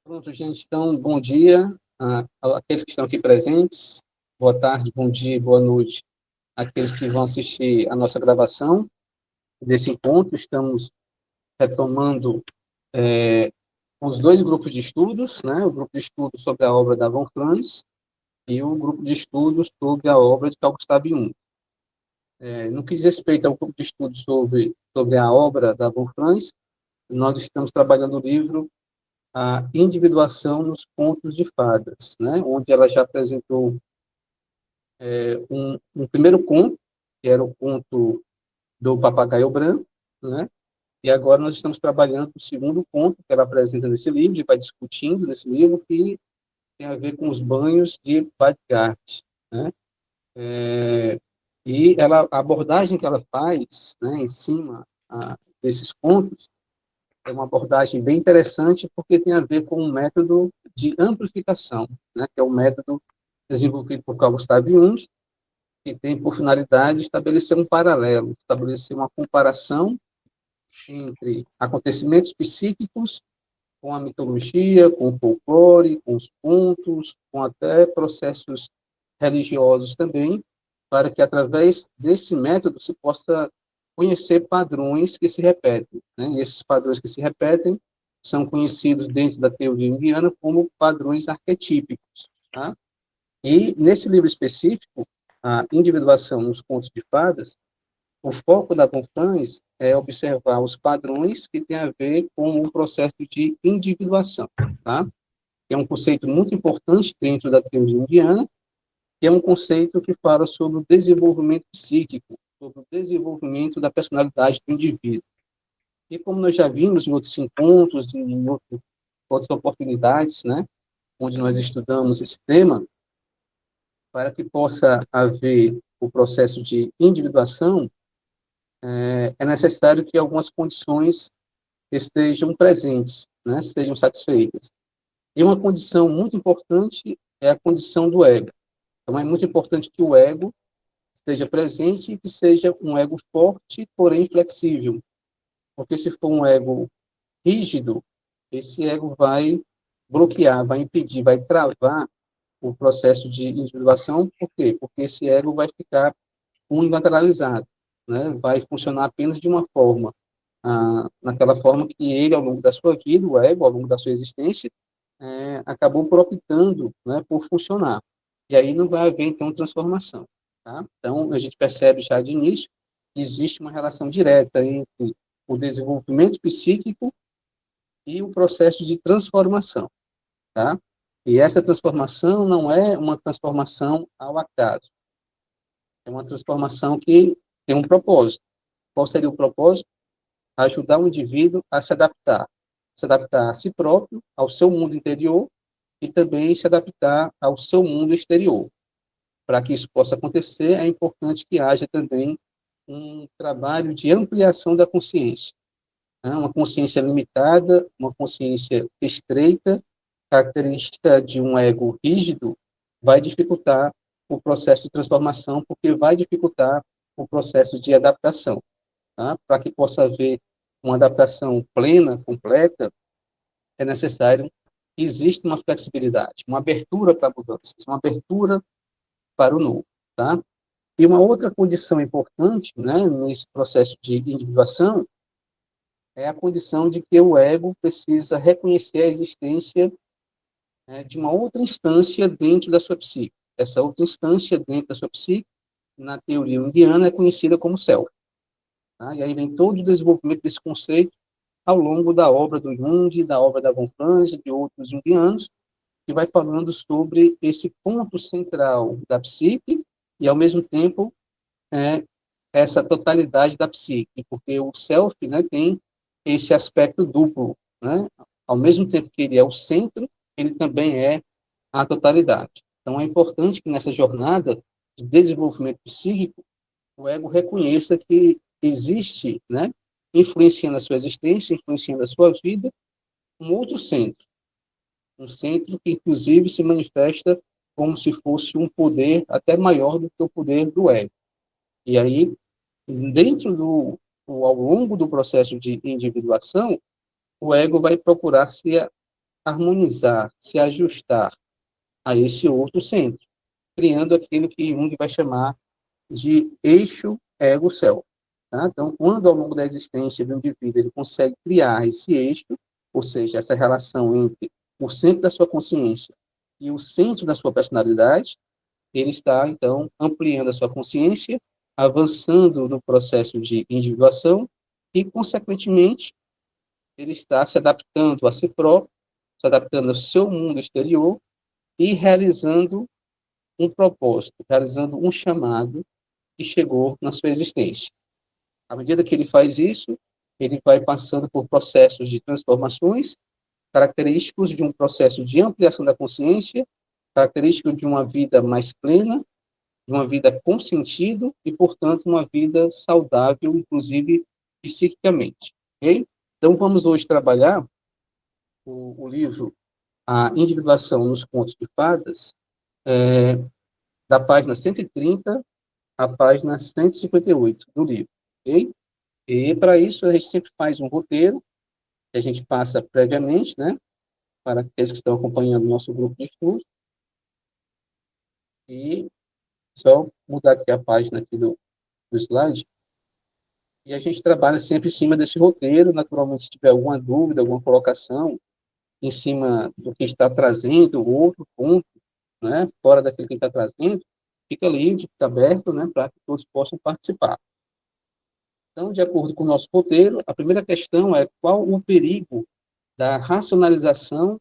Pronto, gente. Então, bom dia àqueles que estão aqui presentes. Boa tarde, bom dia, boa noite àqueles que vão assistir a nossa gravação desse encontro. Estamos retomando os dois grupos de estudos, né? O grupo de estudos sobre a obra da Von Franz e o grupo de estudos sobre a obra de Carl Gustav Jung. No que diz respeito ao grupo de estudos sobre a obra da Von Franz, nós estamos trabalhando o livro A Individuação nos Contos de Fadas, né? Onde ela já apresentou um primeiro conto, que era o conto do Papagaio Branco, né? E agora nós estamos trabalhando o segundo conto que ela apresenta nesse livro, e vai discutindo nesse livro, que tem a ver com os banhos de Badgard, né? E a abordagem que ela faz, né, em cima desses contos, é uma abordagem bem interessante, porque tem a ver com um método de amplificação, né, que é o método desenvolvido por Carl Gustav Jung, que tem por finalidade estabelecer um paralelo, estabelecer uma comparação entre acontecimentos psíquicos com a mitologia, com o folclore, com os contos, com até processos religiosos também, para que através desse método se possa conhecer padrões que se repetem, né? E esses padrões que se repetem são conhecidos dentro da teoria junguiana como padrões arquetípicos, tá? E nesse livro específico, a individuação nos contos de fadas, o foco da Von Franz é observar os padrões que têm a ver com o processo de individuação, tá? Que é um conceito muito importante dentro da teoria junguiana, que é um conceito que fala sobre o desenvolvimento psíquico, sobre o desenvolvimento da personalidade do indivíduo. E como nós já vimos em outros encontros, em outras oportunidades, né, onde nós estudamos esse tema, para que possa haver o processo de individuação, é necessário que algumas condições estejam presentes, né, sejam satisfeitas. E uma condição muito importante é a condição do ego. Então, é muito importante que o ego esteja presente e que seja um ego forte, porém flexível. Porque se for um ego rígido, esse ego vai bloquear, vai impedir, vai travar o processo de individuação. Por quê? Porque esse ego vai ficar unilateralizado, né? Vai funcionar apenas de uma forma, naquela forma que ele, ao longo da sua vida, o ego, ao longo da sua existência, acabou por optando, né, por funcionar. E aí não vai haver, então, transformação. Tá? Então, a gente percebe já de início que existe uma relação direta entre o desenvolvimento psíquico e o processo de transformação. Tá? E essa transformação não é uma transformação ao acaso. É uma transformação que tem um propósito. Qual seria o propósito? Ajudar o indivíduo a se adaptar a si próprio, ao seu mundo interior, e também se adaptar ao seu mundo exterior. Para que isso possa acontecer, é importante que haja também um trabalho de ampliação da consciência, né? Uma consciência limitada, uma consciência estreita, característica de um ego rígido, vai dificultar o processo de transformação, porque vai dificultar o processo de adaptação. Tá? Para que possa haver uma adaptação plena, completa, é necessário que exista uma flexibilidade, uma abertura para mudanças, uma abertura para o novo, tá? E uma outra condição importante, né, nesse processo de individuação, é a condição de que o ego precisa reconhecer a existência, né, de uma outra instância dentro da sua psique. Essa outra instância dentro da sua psique, na teoria junguiana, é conhecida como self. Tá? E aí vem todo o desenvolvimento desse conceito ao longo da obra do Jung, da obra da Von Franz e de outros junguianos, que vai falando sobre esse ponto central da psique e, ao mesmo tempo, essa totalidade da psique, porque o self, né, tem esse aspecto duplo, né? Ao mesmo tempo que ele é o centro, ele também é a totalidade. Então, é importante que nessa jornada de desenvolvimento psíquico, o ego reconheça que existe, né, influenciando a sua existência, influenciando a sua vida, um outro centro. Um centro que, inclusive, se manifesta como se fosse um poder até maior do que o poder do ego. E aí, ao longo do processo de individuação, o ego vai procurar se harmonizar, se ajustar a esse outro centro, criando aquilo que Jung vai chamar de eixo ego-self. Tá? Então, quando ao longo da existência do indivíduo ele consegue criar esse eixo, ou seja, essa relação entre o centro da sua consciência e o centro da sua personalidade, ele está, então, ampliando a sua consciência, avançando no processo de individuação e, consequentemente, ele está se adaptando a si próprio, se adaptando ao seu mundo exterior e realizando um propósito, realizando um chamado que chegou na sua existência. À medida que ele faz isso, ele vai passando por processos de transformações, característicos de um processo de ampliação da consciência, característico de uma vida mais plena, de uma vida com sentido e, portanto, uma vida saudável, inclusive psiquicamente. Okay? Então, vamos hoje trabalhar o livro A Individuação nos Contos de Fadas, da página 130 à página 158 do livro. Okay? E, para isso, a gente sempre faz um roteiro, que a gente passa previamente, né, para aqueles que estão acompanhando o nosso grupo de estudo. E só mudar aqui a página aqui do slide. E a gente trabalha sempre em cima desse roteiro. Naturalmente, se tiver alguma dúvida, alguma colocação em cima do que está trazendo, outro ponto, né, fora daquilo que está trazendo, fica livre, fica aberto, né, para que todos possam participar. Então, de acordo com o nosso roteiro, a primeira questão é qual o perigo da racionalização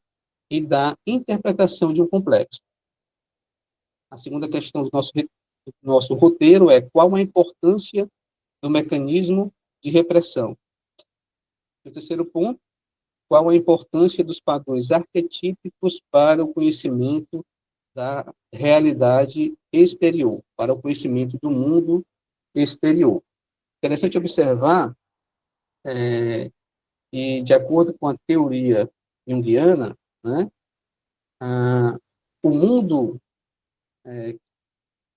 e da interpretação de um complexo. A segunda questão do nosso roteiro é qual a importância do mecanismo de repressão. O terceiro ponto, qual a importância dos padrões arquetípicos para o conhecimento da realidade exterior, para o conhecimento do mundo exterior. Interessante observar que, de acordo com a teoria junguiana, né, o mundo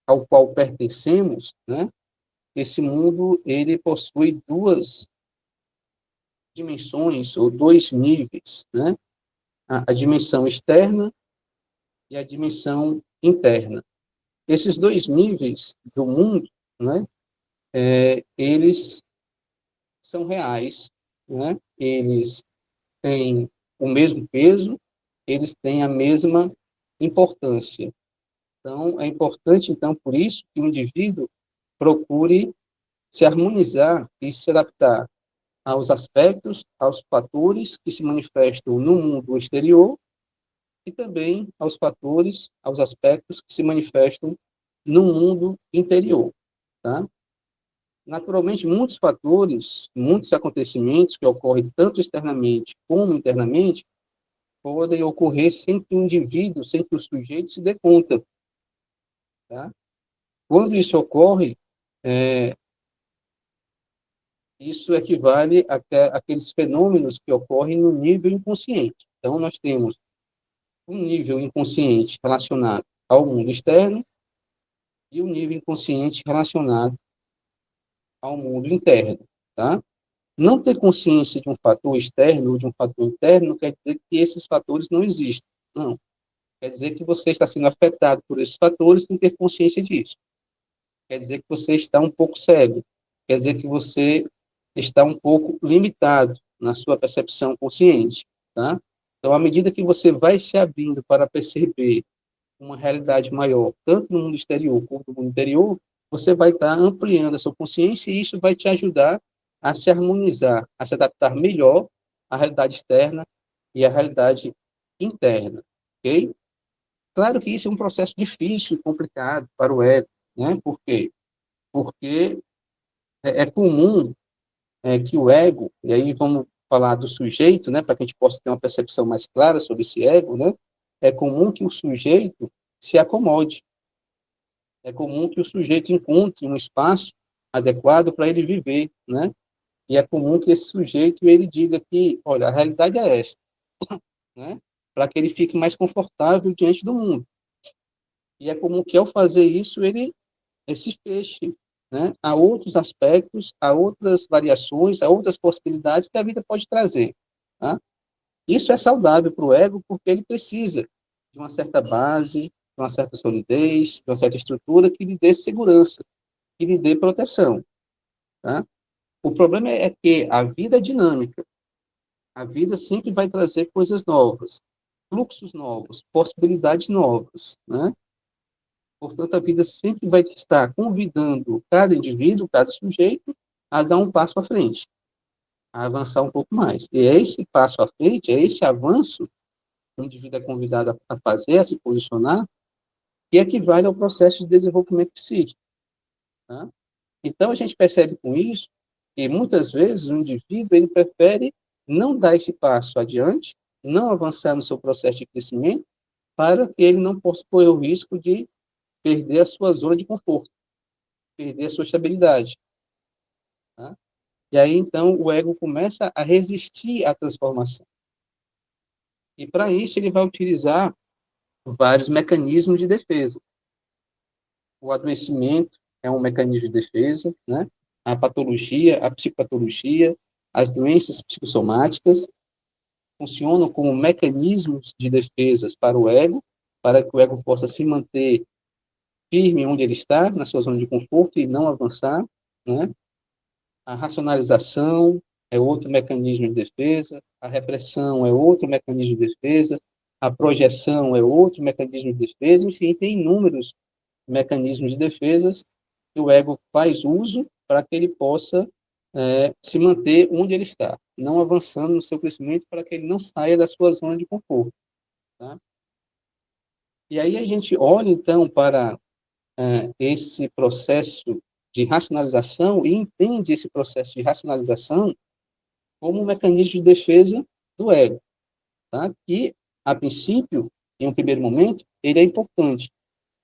ao qual pertencemos, né, esse mundo ele possui duas dimensões ou dois níveis, né, a dimensão externa e a dimensão interna. Esses dois níveis do mundo, né, eles são reais, né, eles têm o mesmo peso, eles têm a mesma importância. Então, é importante, então, por isso, que o indivíduo procure se harmonizar e se adaptar aos aspectos, aos fatores que se manifestam no mundo exterior e também aos fatores, aos aspectos que se manifestam no mundo interior, tá? Naturalmente, muitos fatores, muitos acontecimentos que ocorrem tanto externamente como internamente podem ocorrer sem que o indivíduo, sem que o sujeito se dê conta, tá? Quando isso ocorre, isso equivale àqueles fenômenos que ocorrem no nível inconsciente. Então, nós temos um nível inconsciente relacionado ao mundo externo e um nível inconsciente relacionado ao mundo interno, tá? Não ter consciência de um fator externo ou de um fator interno não quer dizer que esses fatores não existem. Não. Quer dizer que você está sendo afetado por esses fatores sem ter consciência disso. Quer dizer que você está um pouco cego. Quer dizer que você está um pouco limitado na sua percepção consciente, tá? Então, à medida que você vai se abrindo para perceber uma realidade maior, tanto no mundo exterior como no mundo interior, você vai estar ampliando a sua consciência e isso vai te ajudar a se harmonizar, a se adaptar melhor à realidade externa e à realidade interna, ok? Claro que isso é um processo difícil e complicado para o ego, né? Por quê? Porque é comum que o ego, e aí vamos falar do sujeito, né, para que a gente possa ter uma percepção mais clara sobre esse ego, né? É comum que o sujeito se acomode. É comum que o sujeito encontre um espaço adequado para ele viver, né? E é comum que esse sujeito ele diga que, olha, a realidade é esta, né? Para que ele fique mais confortável diante do mundo. E é comum que ao fazer isso ele se feche, né? A outros aspectos, a outras variações, a outras possibilidades que a vida pode trazer, tá? Isso é saudável para o ego porque ele precisa de uma certa base, de uma certa solidez, de uma certa estrutura que lhe dê segurança, que lhe dê proteção. Tá? O problema é que a vida é dinâmica. A vida sempre vai trazer coisas novas, fluxos novos, possibilidades novas, né? Portanto, a vida sempre vai estar convidando cada indivíduo, cada sujeito, a dar um passo à frente, a avançar um pouco mais. E é esse passo à frente, é esse avanço que o indivíduo é convidado a fazer, a se posicionar, que equivale ao processo de desenvolvimento psíquico. Tá? Então, a gente percebe com isso que, muitas vezes, o indivíduo ele prefere não dar esse passo adiante, não avançar no seu processo de crescimento, para que ele não possa correr o risco de perder a sua zona de conforto, perder a sua estabilidade. Tá? E aí, então, o ego começa a resistir à transformação. E, para isso, ele vai utilizar vários mecanismos de defesa. O adoecimento é um mecanismo de defesa, né? A patologia, a psicopatologia, as doenças psicossomáticas funcionam como mecanismos de defesas para o ego, para que o ego possa se manter firme onde ele está, na sua zona de conforto e não avançar, né? A racionalização é outro mecanismo de defesa, a repressão é outro mecanismo de defesa, a projeção é outro mecanismo de defesa, enfim, tem inúmeros mecanismos de defesas que o ego faz uso para que ele possa se manter onde ele está, não avançando no seu crescimento para que ele não saia da sua zona de conforto. Tá? E aí a gente olha, então, para esse processo de racionalização e entende esse processo de racionalização como um mecanismo de defesa do ego, tá? Que, a princípio, em um primeiro momento, ele é importante,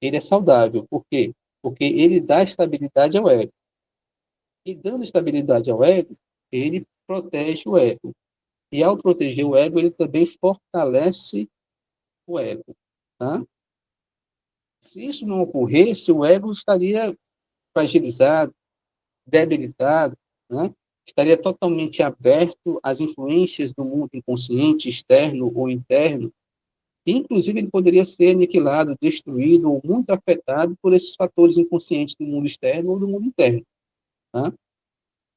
ele é saudável. Por quê? Porque ele dá estabilidade ao ego. E dando estabilidade ao ego, ele protege o ego. E ao proteger o ego, ele também fortalece o ego. Tá? Se isso não ocorresse, o ego estaria fragilizado, debilitado, né? Estaria totalmente aberto às influências do mundo inconsciente, externo ou interno. E, inclusive, ele poderia ser aniquilado, destruído ou muito afetado por esses fatores inconscientes do mundo externo ou do mundo interno. Tá?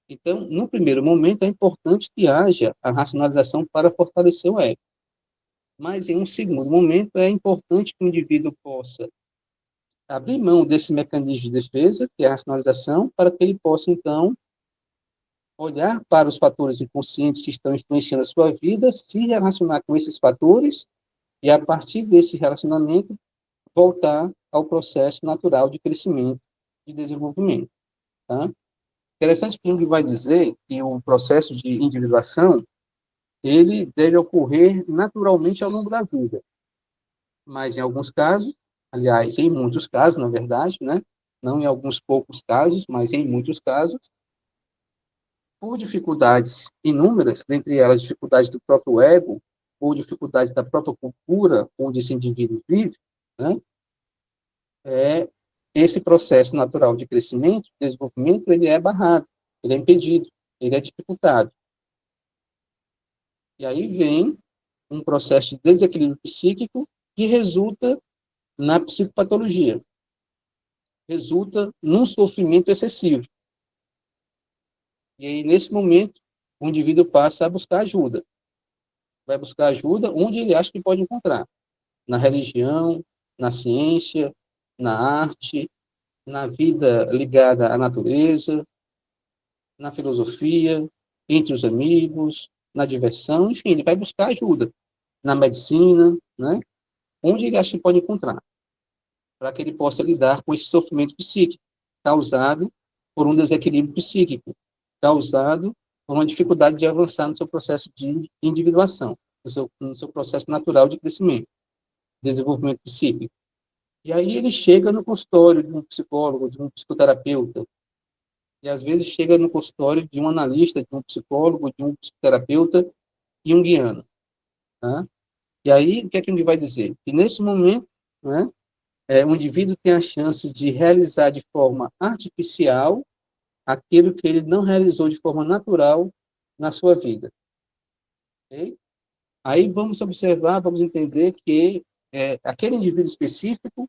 Então, no primeiro momento, é importante que haja a racionalização para fortalecer o ego. Mas, em um segundo momento, é importante que o indivíduo possa abrir mão desse mecanismo de defesa, que é a racionalização, para que ele possa, então, olhar para os fatores inconscientes que estão influenciando a sua vida, se relacionar com esses fatores e, a partir desse relacionamento, voltar ao processo natural de crescimento e desenvolvimento. Tá? Interessante que Jung vai dizer que o processo de individuação ele deve ocorrer naturalmente ao longo da vida. Mas em alguns casos, aliás, em muitos casos, na verdade, né? Não em alguns poucos casos, mas em muitos casos, por dificuldades inúmeras, dentre elas dificuldades do próprio ego, ou dificuldades da própria cultura onde esse indivíduo vive, né? Esse processo natural de crescimento, de desenvolvimento, ele é barrado, ele é impedido, ele é dificultado. E aí vem um processo de desequilíbrio psíquico que resulta na psicopatologia, resulta num sofrimento excessivo. E aí, nesse momento, o indivíduo passa a buscar ajuda. Vai buscar ajuda onde ele acha que pode encontrar. Na religião, na ciência, na arte, na vida ligada à natureza, na filosofia, entre os amigos, na diversão, enfim, ele vai buscar ajuda. Na medicina, né? Onde ele acha que pode encontrar, para que ele possa lidar com esse sofrimento psíquico, causado por um desequilíbrio psíquico, causado por uma dificuldade de avançar no seu processo de individuação, no seu processo natural de crescimento, desenvolvimento psíquico. E aí ele chega no consultório de um psicólogo, de um psicoterapeuta, e às vezes chega no consultório de um analista, de um psicólogo, de um psicoterapeuta junguiano. Tá? E aí, o que é que ele vai dizer? Que nesse momento, né, o indivíduo tem a chance de realizar de forma artificial aquilo que ele não realizou de forma natural na sua vida. Okay? Aí vamos observar, vamos entender que aquele indivíduo específico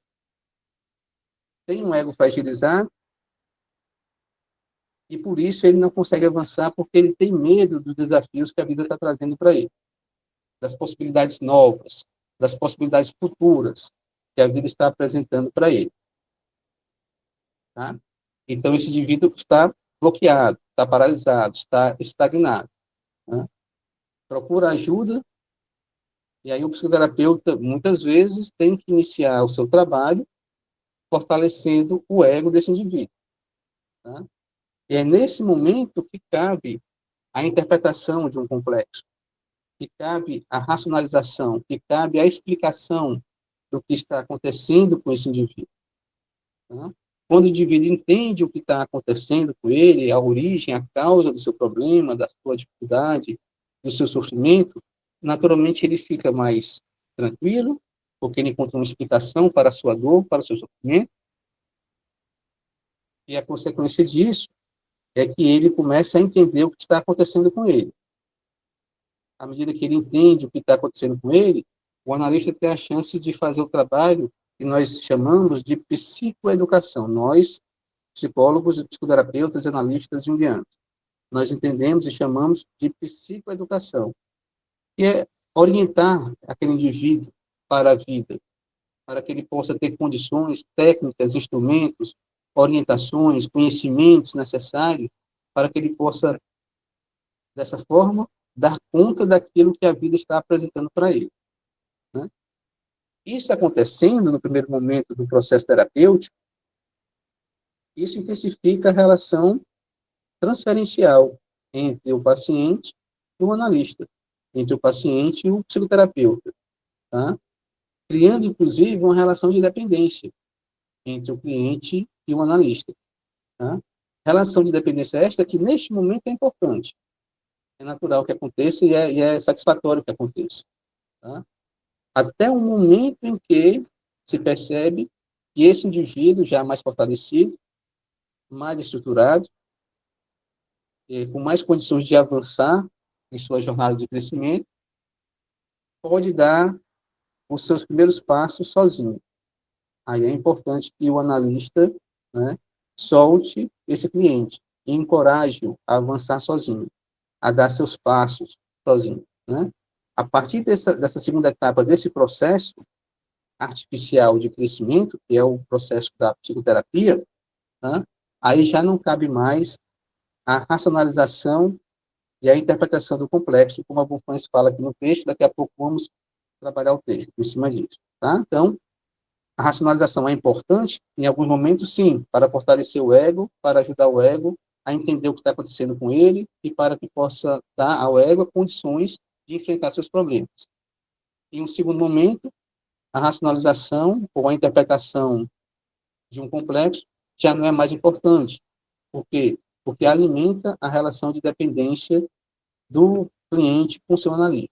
tem um ego fragilizado e por isso ele não consegue avançar porque ele tem medo dos desafios que a vida está trazendo para ele, das possibilidades novas, das possibilidades futuras que a vida está apresentando para ele. Tá? Então, esse indivíduo está bloqueado, está paralisado, está estagnado. Né? Procura ajuda, e aí o psicoterapeuta, muitas vezes, tem que iniciar o seu trabalho fortalecendo o ego desse indivíduo. Tá? E é nesse momento que cabe a interpretação de um complexo, que cabe a racionalização, que cabe a explicação do que está acontecendo com esse indivíduo. Tá? Quando o indivíduo entende o que está acontecendo com ele, a origem, a causa do seu problema, da sua dificuldade, do seu sofrimento, naturalmente ele fica mais tranquilo, porque ele encontra uma explicação para a sua dor, para o seu sofrimento, e a consequência disso é que ele começa a entender o que está acontecendo com ele. À medida que ele entende o que está acontecendo com ele, o analista tem a chance de fazer o trabalho que nós chamamos de psicoeducação. Nós, psicólogos, psicoterapeutas, analistas junguianos, nós entendemos e chamamos de psicoeducação, que é orientar aquele indivíduo para a vida, para que ele possa ter condições, técnicas, instrumentos, orientações, conhecimentos necessários para que ele possa, dessa forma, dar conta daquilo que a vida está apresentando para ele. Né? Isso acontecendo no primeiro momento do processo terapêutico, isso intensifica a relação transferencial entre o paciente e o analista, entre o paciente e o psicoterapeuta, tá? Criando, inclusive, uma relação de dependência entre o cliente e o analista. Tá? Relação de dependência esta que, neste momento, é importante. É natural que aconteça e é satisfatório que aconteça. Tá? Até o momento em que se percebe que esse indivíduo, já mais fortalecido, mais estruturado, com mais condições de avançar em sua jornada de crescimento, pode dar os seus primeiros passos sozinho. Aí é importante que o analista, né, solte esse cliente e encoraje-o a avançar sozinho, a dar seus passos sozinho. Né? A partir dessa segunda etapa desse processo artificial de crescimento, que é o processo da psicoterapia, né, aí já não cabe mais a racionalização e a interpretação do complexo, como a Bonfils fala aqui no texto. Daqui a pouco vamos trabalhar o texto em cima disso. Tá? Então, a racionalização é importante, em alguns momentos, sim, para fortalecer o ego, para ajudar o ego a entender o que está acontecendo com ele e para que possa dar ao ego condições de enfrentar seus problemas. Em um segundo momento, a racionalização ou a interpretação de um complexo já não é mais importante. Por quê? Porque alimenta a relação de dependência do cliente com o seu analista.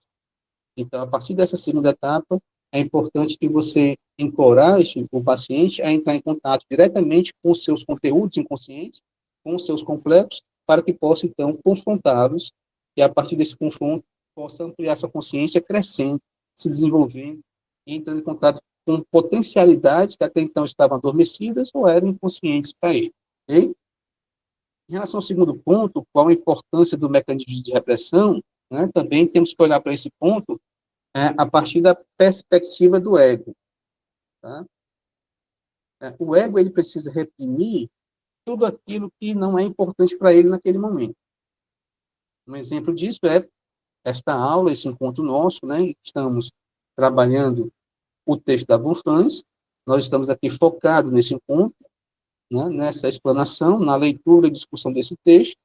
Então, a partir dessa segunda etapa, é importante que você encoraje o paciente a entrar em contato diretamente com os seus conteúdos inconscientes, com os seus complexos, para que possa, então, confrontá-los e, a partir desse confronto, possa ampliar sua consciência, crescendo, se desenvolvendo e entrando em contato com potencialidades que até então estavam adormecidas ou eram inconscientes para ele. Okay? Em relação ao segundo ponto, qual a importância do mecanismo de repressão, né, também temos que olhar para esse ponto a partir da perspectiva do ego. Tá? O ego ele precisa reprimir tudo aquilo que não é importante para ele naquele momento. Um exemplo disso é esta aula, esse encontro nosso, né? Estamos trabalhando o texto da Bonfils, nós estamos aqui focados nesse encontro, né? Nessa explanação, na leitura e discussão desse texto.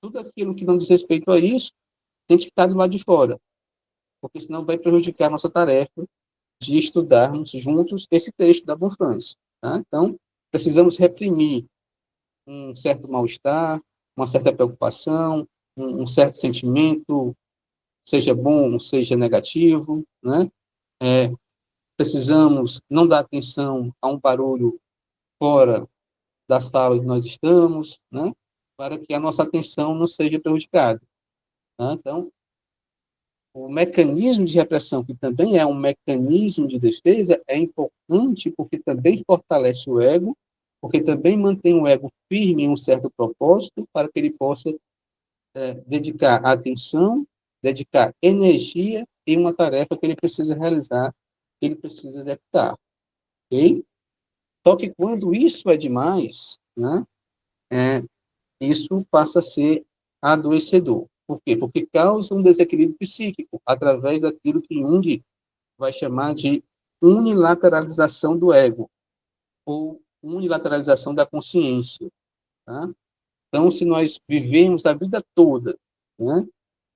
Tudo aquilo que não diz respeito a isso tem que ficar do lado de fora, porque senão vai prejudicar a nossa tarefa de estudarmos juntos esse texto da Bonfils. Tá? Então, precisamos reprimir um certo mal-estar, uma certa preocupação, um certo sentimento, seja bom, seja negativo, né? Precisamos não dar atenção a um barulho fora da sala onde nós estamos, né? Para que a nossa atenção não seja prejudicada. Tá? Então, O mecanismo de repressão, que também é um mecanismo de defesa, é importante porque também fortalece o ego, porque também mantém o ego firme em um certo propósito, para que ele possa dedicar atenção, dedicar energia em uma tarefa que ele precisa realizar, que ele precisa executar. Ok? Só que quando isso é demais, né, isso passa a ser adoecedor. Por quê? Porque causa um desequilíbrio psíquico, através daquilo que Jung vai chamar de unilateralização do ego, ou unilateralização da consciência. Tá? Então, se nós vivemos a vida toda, né,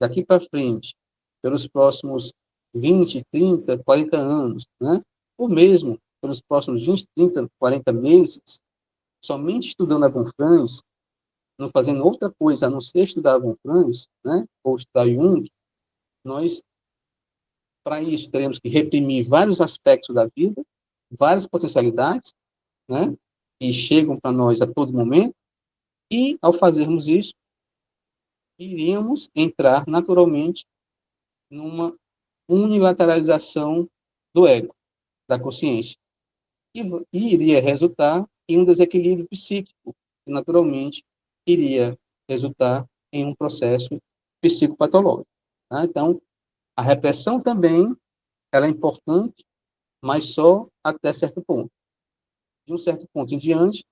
daqui para frente, pelos próximos 20, 30, 40 anos, né, ou mesmo pelos próximos 20, 30, 40 meses, somente estudando a Bonfrans, não fazendo outra coisa a não ser estudar a Bonfrans, né, ou estudar Jung, nós, para isso, teremos que reprimir vários aspectos da vida, várias potencialidades, né, que chegam para nós a todo momento, e, ao fazermos isso, iríamos entrar naturalmente numa unilateralização do ego, da consciência, e iria resultar em um desequilíbrio psíquico, que naturalmente iria resultar em um processo psicopatológico. Tá? Então, a repressão também ela é importante, mas só até certo ponto. De um certo ponto em diante,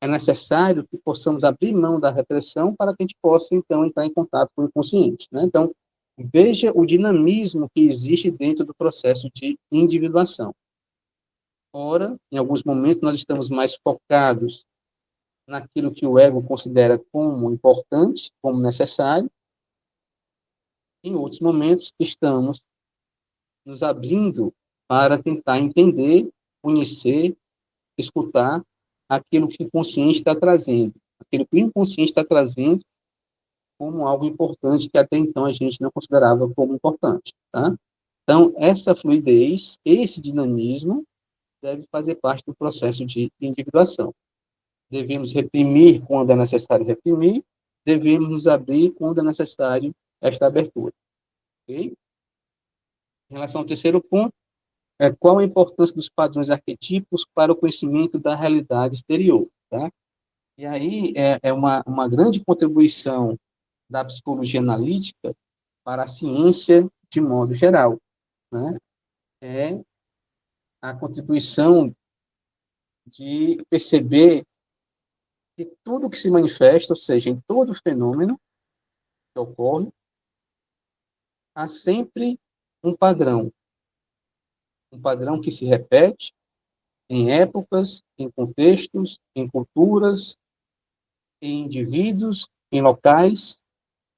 é necessário que possamos abrir mão da repressão para que a gente possa, então, entrar em contato com o inconsciente. Né? Então, veja o dinamismo que existe dentro do processo de individuação. Ora, em alguns momentos, nós estamos mais focados naquilo que o ego considera como importante, como necessário. Em outros momentos, estamos nos abrindo para tentar entender, conhecer, escutar aquilo que o consciente está trazendo, aquilo que o inconsciente está trazendo como algo importante que até então a gente não considerava como importante, tá? Então, essa fluidez, esse dinamismo, deve fazer parte do processo de individuação. Devemos reprimir quando é necessário reprimir, devemos nos abrir quando é necessário esta abertura. Ok? Em relação ao terceiro ponto, qual a importância dos padrões arquetípicos para o conhecimento da realidade exterior, tá? E aí é uma grande contribuição da psicologia analítica para a ciência de modo geral, né? É a contribuição de perceber que tudo que se manifesta, ou seja, em todo fenômeno que ocorre, há sempre um padrão que se repete em épocas, em contextos, em culturas, em indivíduos, em locais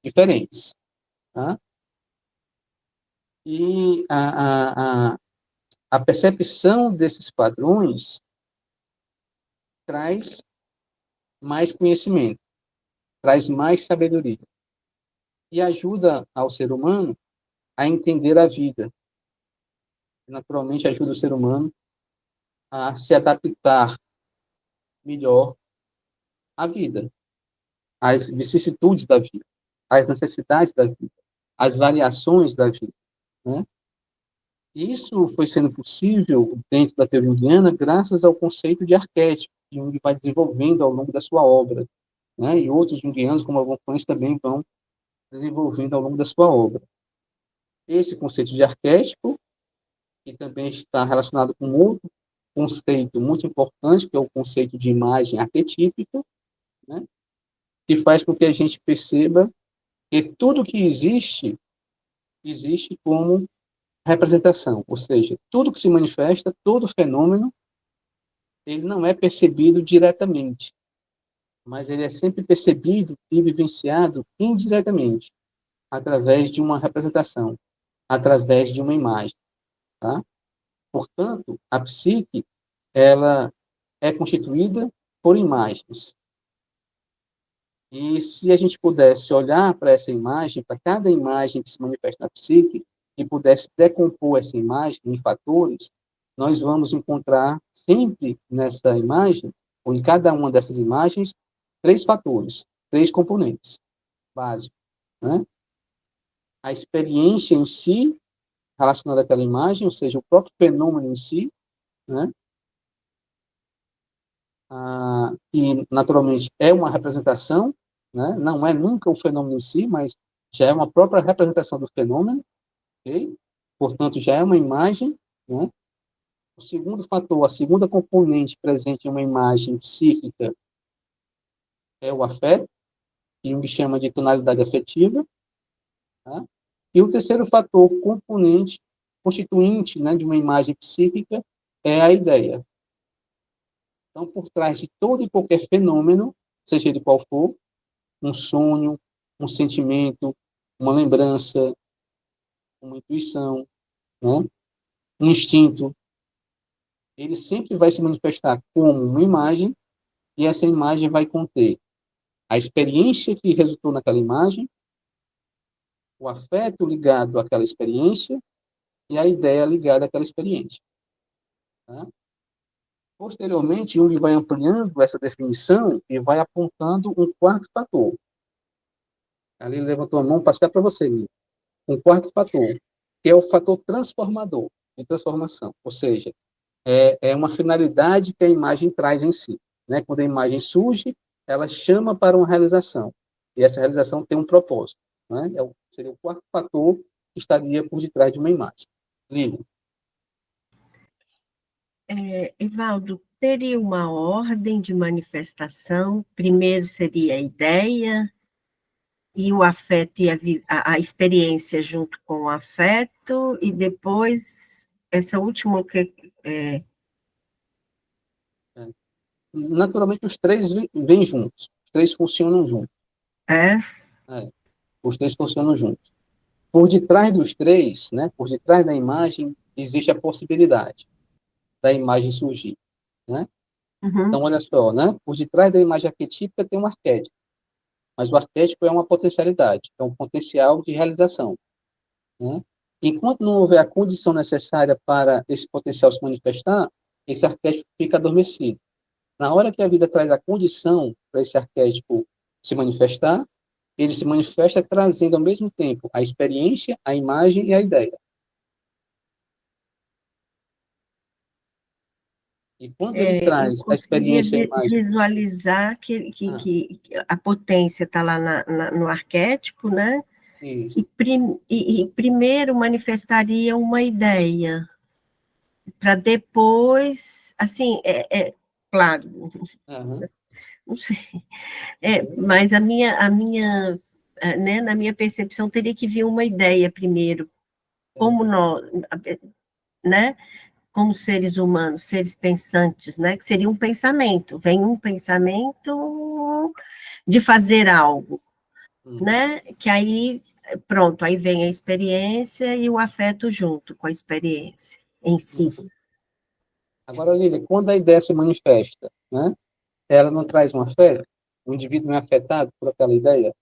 diferentes. Tá? E a percepção desses padrões traz mais conhecimento, traz mais sabedoria e ajuda ao ser humano a entender a vida. Naturalmente, ajuda o ser humano a se adaptar melhor à vida, às vicissitudes da vida, às necessidades da vida, às variações da vida. Né? Isso foi sendo possível dentro da teoria junguiana graças ao conceito de arquétipo que Jung vai desenvolvendo ao longo da sua obra. Né? E outros junguianos, como a von Franz, também vão desenvolvendo ao longo da sua obra. Esse conceito de arquétipo, que também está relacionado com outro conceito muito importante, que é o conceito de imagem arquetípica, né? Que faz com que a gente perceba que tudo que existe, existe como representação, ou seja, tudo que se manifesta, todo fenômeno, ele não é percebido diretamente, mas ele é sempre percebido e vivenciado indiretamente, através de uma representação, através de uma imagem, tá? Portanto, a psique, ela é constituída por imagens. E se a gente pudesse olhar para essa imagem, para cada imagem que se manifesta na psique, e pudesse decompor essa imagem em fatores, nós vamos encontrar sempre nessa imagem, ou em cada uma dessas imagens, três fatores, três componentes básicos. Né? a experiência em si, relacionada àquela imagem, ou seja, o próprio fenômeno em si, né? Que naturalmente é uma representação, né? Não é nunca o fenômeno em si, mas já é uma própria representação do fenômeno, ok? Portanto, já é uma imagem, né? O segundo fator, a segunda componente presente em uma imagem psíquica é o afeto, que Jung chama de tonalidade afetiva, tá? E o terceiro fator, componente, constituinte, né, de uma imagem psíquica é a ideia. Então, por trás de todo e qualquer fenômeno, seja ele qual for, um sonho, um sentimento, uma lembrança, uma intuição, né, um instinto, ele sempre vai se manifestar como uma imagem, e essa imagem vai conter a experiência que resultou naquela imagem, o afeto ligado àquela experiência e a ideia ligada àquela experiência. Tá? Posteriormente, Jung vai ampliando essa definição e vai apontando um quarto fator. Ali ele levantou a mão para explicar para você, Lívia. Um quarto fator, que é o fator transformador, de transformação. Ou seja, é uma finalidade que a imagem traz em si. Né? Quando a imagem surge, ela chama para uma realização. E essa realização tem um propósito. Né? Seria o quarto fator que estaria por detrás de uma imagem. Lívia. Evaldo, teria uma ordem de manifestação? Primeiro seria a ideia, e o afeto e a experiência junto com o afeto, e depois, essa última que Naturalmente, os três vêm juntos. Os três funcionam juntos. é? Os três funcionam juntos. Por detrás dos três, né, por detrás da imagem, existe a possibilidade da imagem surgir. Né? Uhum. Então, olha só, né? Por detrás da imagem arquetípica tem um arquétipo. Mas o arquétipo é uma potencialidade, é um potencial de realização. Né? Enquanto não houver a condição necessária para esse potencial se manifestar, esse arquétipo fica adormecido. Na hora que a vida traz a condição para esse arquétipo se manifestar, ele se manifesta trazendo ao mesmo tempo a experiência, a imagem e a ideia. E quando ele Eu traz a conseguiria experiência, a imagem... visualizar que a potência está lá no arquétipo, né? Isso. E primeiro manifestaria uma ideia, para depois, assim, claro, Uhum. não sei, mas né, na minha percepção, teria que vir uma ideia primeiro, como nós, né, como seres humanos, seres pensantes, né, que seria um pensamento, vem um pensamento de fazer algo, né, que aí, pronto, aí vem a experiência e o afeto junto com a experiência em si. Agora, Lília, quando a ideia se manifesta, né, ela não traz um afeto? O indivíduo não é afetado por aquela ideia?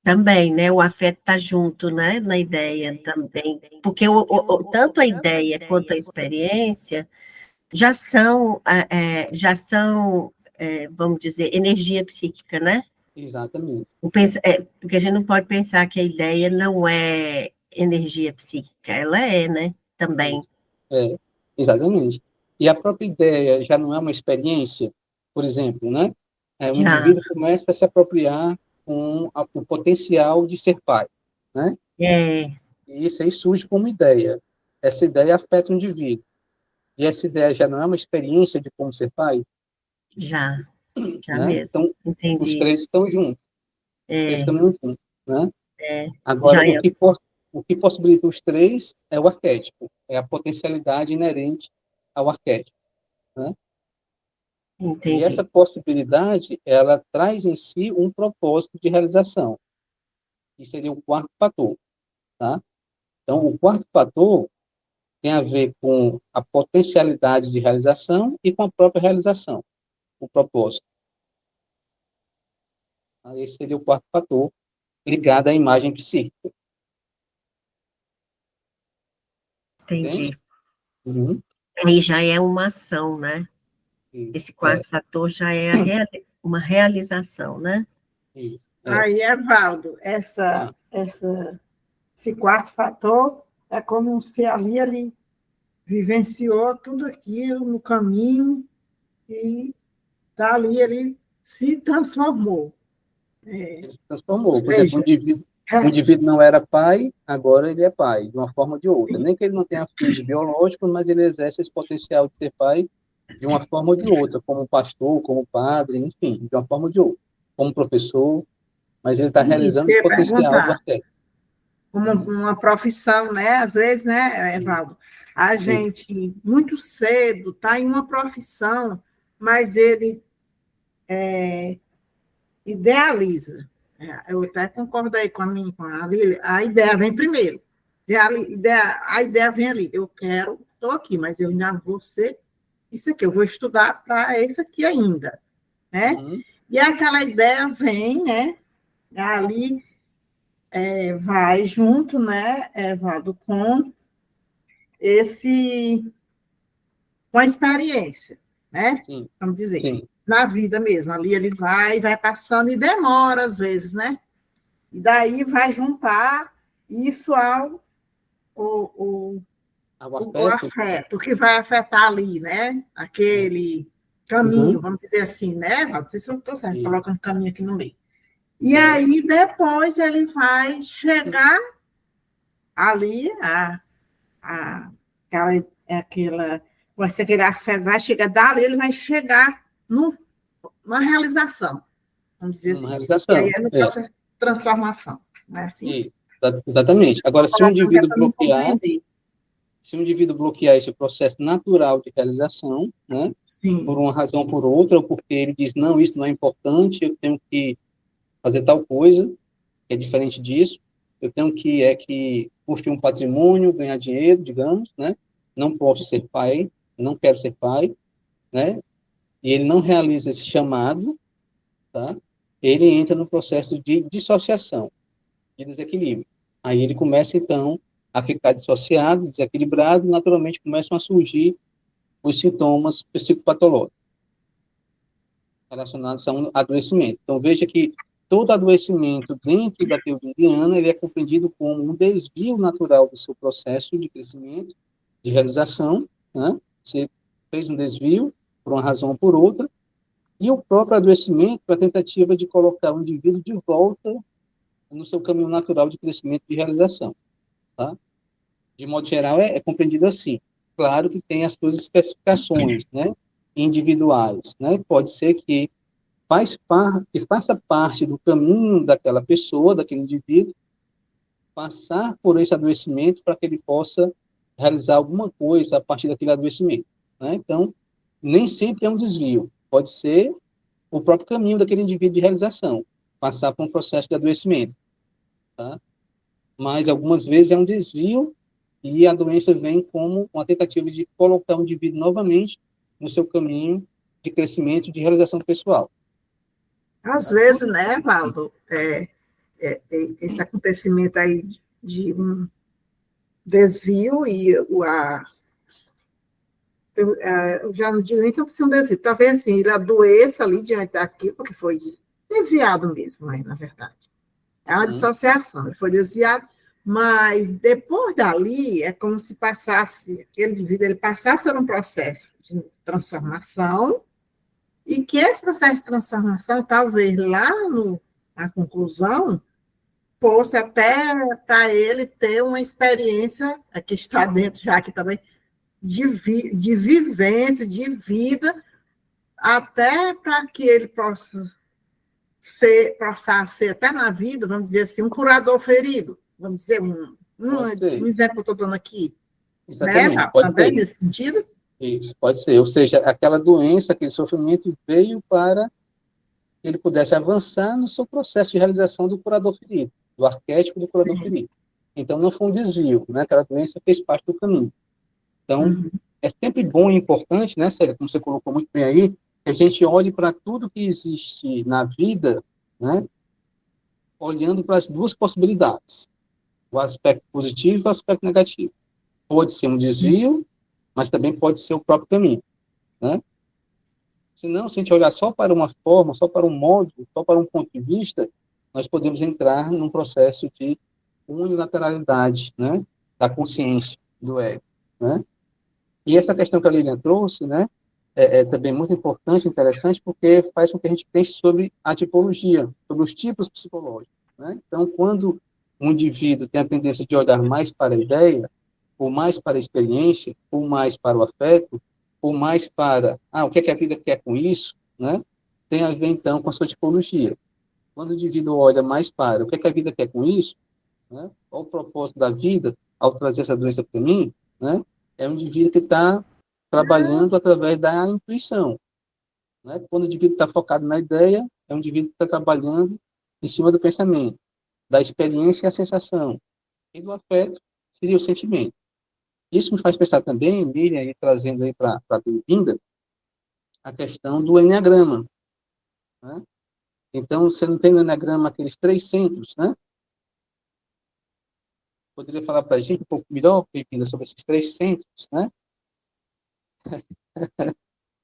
Também, né, o afeto está junto, né, na ideia também, porque tanto a ideia quanto a experiência já são, vamos dizer, energia psíquica, né? Exatamente. Porque a gente não pode pensar que a ideia não é energia psíquica, ela é, né? Também. Exatamente. E a própria ideia já não é uma experiência, por exemplo, né? O Já. indivíduo começa a se apropriar com o potencial de ser pai, né? E isso aí surge como ideia. Essa ideia afeta o indivíduo. E essa ideia já não é uma experiência de como ser pai? Já Né? mesmo. Então, os Entendi. três estão juntos. Eles caminham juntos, né? Agora, Já é. o que possibilita os três é o arquétipo, é a potencialidade inerente ao arquétipo, né? E essa Entendi. possibilidade, ela traz em si um propósito de realização, que seria o quarto fator, tá? Então, o quarto fator tem a ver com a potencialidade de realização e com a própria realização, o propósito. Esse seria o quarto fator ligado à imagem psíquica. Entendi. Uhum. Aí já é uma ação, né? Esse quarto fator já é uma realização, né? Aí, Evaldo, essa Esse quarto fator é como se ali ele vivenciou tudo aquilo no caminho e dali ele se transformou. Ele se Ou transformou. Por exemplo, seja, o indivíduo não era pai, agora ele é pai, de uma forma ou de outra. Nem que ele não tenha fins biológicos, mas ele exerce esse potencial de ser pai de uma forma ou de outra, como pastor, como padre, enfim, de uma forma ou de outra, como professor, mas ele está isso realizando que eu esse ia potencial do perguntar, arquétipo. como uma profissão, né? Às vezes, né, Evaldo, a Sim, gente muito cedo está em uma profissão, mas ele idealiza. Eu até concordo aí com a Lília, a ideia vem primeiro. A ideia vem ali, eu quero, estou aqui, mas eu ainda vou ser isso aqui, eu vou estudar para isso aqui ainda, né? uhum, E aquela ideia vem, né? Ali vai junto, né, Evaldo, esse, com a experiência, né? sim, Vamos dizer, sim, na vida mesmo. Ali ele vai passando e demora às vezes, né? E daí vai juntar isso ao o, ao o afeto, afeto, que vai afetar ali, né? é, Aquele caminho, uhum, vamos dizer assim, né? Não sei se eu estou certo, e, coloca um caminho aqui no meio. E certo, aí, depois, ele vai chegar ali, a, aquela, vai ser aquele afeto, vai chegar dali, ele vai chegar numa realização, vamos dizer uma assim. E aí realização, é no processo de transformação, não é assim? e, exatamente. Agora, Estou colocando que é para me compreender. se o indivíduo bloquear esse processo natural de realização, né, por Sim. uma razão ou por outra, ou porque ele diz, não, isso não é importante, eu tenho que fazer tal coisa, que é diferente disso, eu tenho que construir um patrimônio, ganhar dinheiro, digamos, né, não posso ser pai, não quero ser pai, né, e ele não realiza esse chamado, tá, ele entra no processo de dissociação, de desequilíbrio. Aí ele começa, então, a ficar dissociado, desequilibrado, e naturalmente começam a surgir os sintomas psicopatológicos relacionados a um adoecimento. Então, veja que todo adoecimento dentro da teoria indiana, ele é compreendido como um desvio natural do seu processo de crescimento, de realização, né? Você fez um desvio por uma razão ou por outra, e o próprio adoecimento é a tentativa de colocar o indivíduo de volta no seu caminho natural de crescimento e de realização, tá? De modo geral, é compreendido assim. Claro que tem as suas especificações, né, individuais, né? Pode ser que faça parte do caminho daquela pessoa, daquele indivíduo, passar por esse adoecimento para que ele possa realizar alguma coisa a partir daquele adoecimento, né? Então, nem sempre é um desvio. Pode ser o próprio caminho daquele indivíduo de realização, passar por um processo de adoecimento, tá? Mas algumas vezes é um desvio e a doença vem como uma tentativa de colocar o indivíduo novamente no seu caminho de crescimento e de realização pessoal. Às vezes, né, Valdo, esse acontecimento aí de um desvio e eu já não digo nem tanto assim um desvio, talvez assim, ele adoeça ali diante daquilo, porque foi desviado mesmo, né, na verdade. É uma Uhum, dissociação, ele foi desviado, mas depois dali é como se passasse, aquele indivíduo, ele passasse por um processo de transformação, e que esse processo de transformação, talvez lá na conclusão, fosse até para ele ter uma experiência, que está dentro já aqui também, de vivência, de vida, até para que ele possa ser até na vida, vamos dizer assim, um curador ferido, vamos dizer, pode um ser, exemplo que eu estou dando aqui, né, exatamente, Val? pode Também ser. nesse sentido? Isso, pode ser. Ou seja, aquela doença, aquele sofrimento veio para que ele pudesse avançar no seu processo de realização do curador ferido, do arquétipo do curador Sim. ferido. Então, não foi um desvio, né? Aquela doença fez parte do caminho. Então, Uhum. é sempre bom e importante, né, Célia, como você colocou muito bem aí, que a gente olhe para tudo que existe na vida, né, olhando para as duas possibilidades, o aspecto positivo e o aspecto negativo. Pode ser um desvio, mas também pode ser o próprio caminho, né? Senão, se a gente olhar só para uma forma, só para um modo, só para um ponto de vista, nós podemos entrar num processo de unilateralidade, né, da consciência, do ego, né? E essa questão que a Lilian trouxe, né, é também muito importante, interessante, porque faz com que a gente pense sobre a tipologia, sobre os tipos psicológicos, né? Então, quando um indivíduo tem a tendência de olhar mais para a ideia, ou mais para a experiência, ou mais para o afeto, ou mais para, o que é que a vida quer com isso, né? Tem a ver, então, com a sua tipologia. Quando o indivíduo olha mais para o que é que a vida quer com isso, né? Qual o propósito da vida ao trazer essa doença para mim, né? É um indivíduo que está trabalhando através da intuição, né? Quando o indivíduo está focado na ideia, é um indivíduo que está trabalhando em cima do pensamento, da experiência e a sensação. E do afeto seria o sentimento. Isso me faz pensar também, Miriam, aí, trazendo aí para a bem-vinda, a questão do enneagrama, né? Então, você não tem no enneagrama aqueles 3 centros, né? Poderia falar para a gente um pouco melhor, bem-vinda, sobre esses 3 centros, né?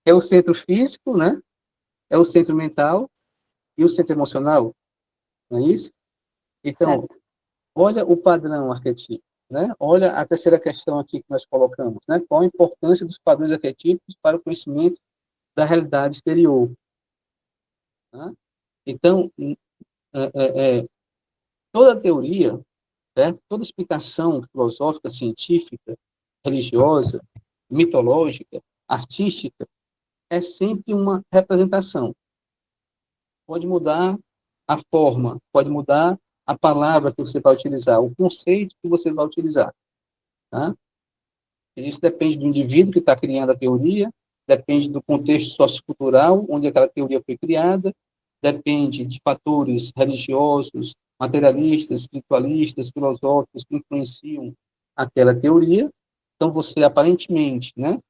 É o centro físico, né? É o centro mental e o centro emocional, não é isso? Então, Certo. olha o padrão arquetípico, né? Olha a terceira questão aqui que nós colocamos, né? Qual a importância dos padrões arquetípicos para o conhecimento da realidade exterior? Tá? Então, toda teoria, certo? Toda explicação filosófica, científica, religiosa, mitológica, artística, é sempre uma representação. Pode mudar a forma, pode mudar a palavra que você vai utilizar, o conceito que você vai utilizar. Tá? Isso depende do indivíduo que está criando a teoria, depende do contexto sociocultural onde aquela teoria foi criada, depende de fatores religiosos, materialistas, espiritualistas, filosóficos que influenciam aquela teoria. Então, você, aparentemente, né,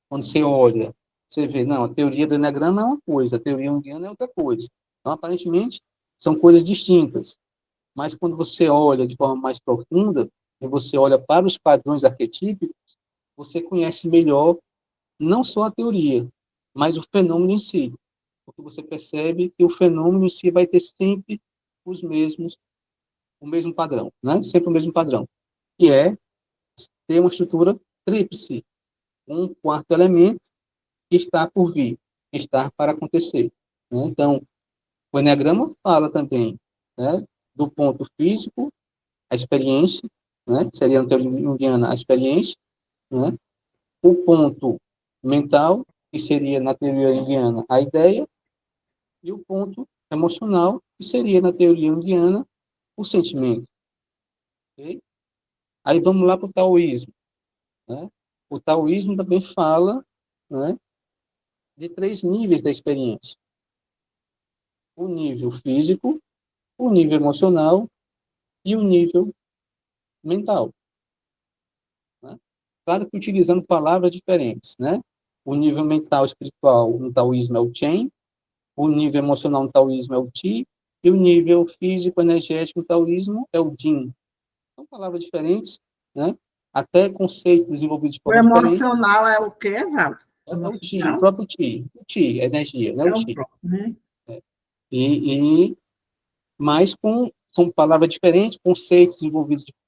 quando você olha, você vê, não, a teoria do Eneagrama é uma coisa, a teoria junguiana é outra coisa. Então, aparentemente, são coisas distintas. Mas quando você olha de forma mais profunda, e você olha para os padrões arquetípicos, você conhece melhor não só a teoria, mas o fenômeno em si. Porque você percebe que o fenômeno em si vai ter sempre os mesmos, o mesmo padrão, né? Sempre o mesmo padrão, que é ter uma estrutura tríplice, um quarto elemento que está por vir, que está para acontecer. Né? Então, o Eneagrama fala também, né, do ponto físico, a experiência, né, que seria na teoria junguiana a experiência, né, o ponto mental, que seria na teoria junguiana a ideia, e o ponto emocional, que seria na teoria junguiana o sentimento. Okay? Aí vamos lá para o taoísmo. Né? O taoísmo também fala, né, de 3 níveis da experiência. O nível físico, o nível emocional e o nível mental. Né? Claro que utilizando palavras diferentes. Né? O nível mental espiritual no taoísmo é o Chen, o nível emocional no taoísmo é o Qi, e o nível físico energético no taoísmo é o Jin. São palavras diferentes, né? Até conceitos desenvolvidos de O forma diferente. emocional é o quê, Val? É o Qi, o próprio Qi. O Qi, a energia, né? É O o Qi. próprio, né? Mas são palavras diferentes, conceitos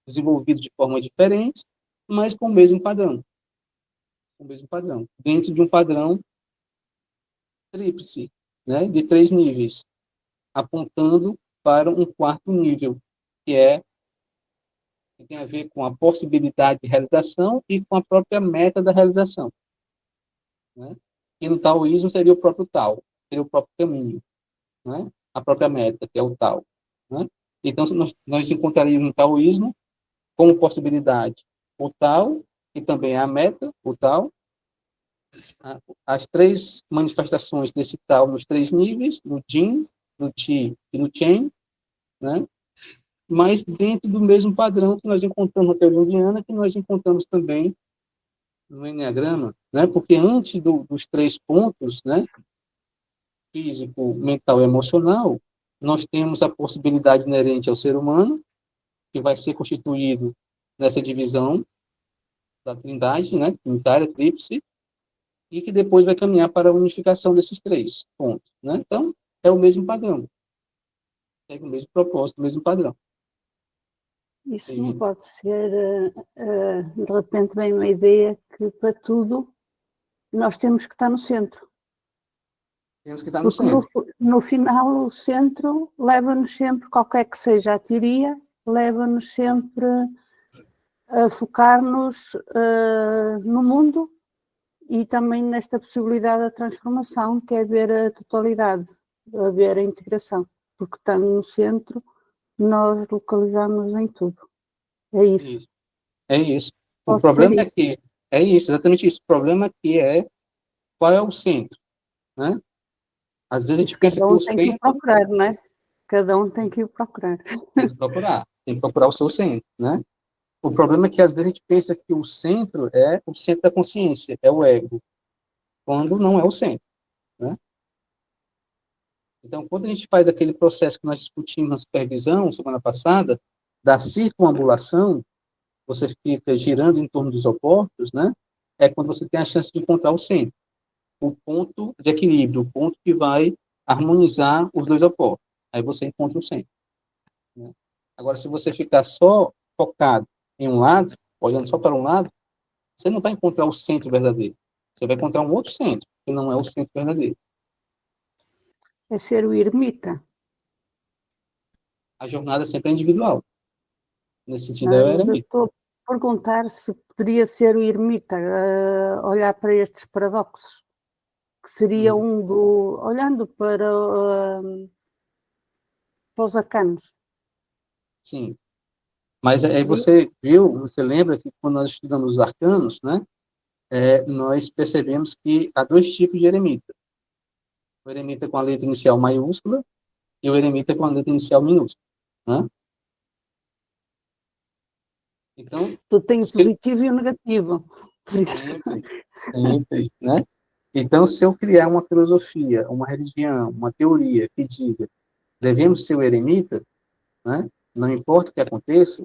desenvolvidos de forma diferente, mas com o mesmo padrão. Com o mesmo padrão. Dentro de um padrão tríplice, né? De 3 níveis, apontando para um quarto nível, que tem a ver com a possibilidade de realização e com a própria meta da realização. Né? E no taoísmo seria o próprio Tao, seria o próprio caminho, né? A própria meta, que é o Tao. Né? Então, nós encontraríamos no taoísmo como possibilidade o Tao, e também a meta, o Tao, as 3 manifestações desse Tao nos 3 níveis, no Jin, no Qi e no Chen, né? Mas dentro do mesmo padrão que nós encontramos na teoria junguiana, que nós encontramos também no Eneagrama, né? Porque antes dos 3 pontos, né? Físico, mental e emocional, nós temos a possibilidade inerente ao ser humano, que vai ser constituído nessa divisão da trindade, né? Trinitária, tríplice, e que depois vai caminhar para a unificação desses 3 pontos, né? Então, é o mesmo padrão. Segue o mesmo propósito, o mesmo padrão. Isso não pode ser, de repente vem uma ideia que para tudo nós temos que estar no centro. Temos que estar no Porque centro. no final o centro leva-nos sempre, qualquer que seja a teoria, leva-nos sempre a focar-nos no mundo e também nesta possibilidade da transformação, que é ver a totalidade, a ver a integração. Porque estando no centro, nós localizamos em tudo. É isso. Isso. É isso. O Pode problema ser é isso. que é isso, exatamente isso. O problema aqui é qual é o centro, né? Às vezes a gente Isso pensa cada que um o tem que ir centro procurar, não é? Cada um tem que ir procurar. tem que procurar o seu centro, né? O problema é que às vezes a gente pensa que o centro é o centro da consciência, é o ego, quando não é o centro, né? Então, quando a gente faz aquele processo que nós discutimos na supervisão semana passada, da circunambulação, você fica girando em torno dos opostos, né? É quando você tem a chance de encontrar o centro, o ponto de equilíbrio, o ponto que vai harmonizar os dois opostos. Aí você encontra o centro, né? Agora, se você ficar só focado em um lado, olhando só para um lado, você não vai encontrar o centro verdadeiro. Você vai encontrar um outro centro, que não é o centro verdadeiro. É ser o ermita. A jornada sempre é individual. Nesse sentido, Não, é o mas eu eremita. estou a perguntar se poderia ser o ermita, olhar para estes paradoxos, que seria olhando para os arcanos. Sim. Mas aí você viu, você lembra que quando nós estudamos os arcanos, né, nós percebemos que há dois tipos de eremita. O eremita com a letra inicial maiúscula e o eremita com a letra inicial minúscula, né? Então, Tu tens o positivo e o negativo. sempre, né? Então, se eu criar uma filosofia, uma religião, uma teoria que diga devemos ser o eremita, né? Não importa o que aconteça,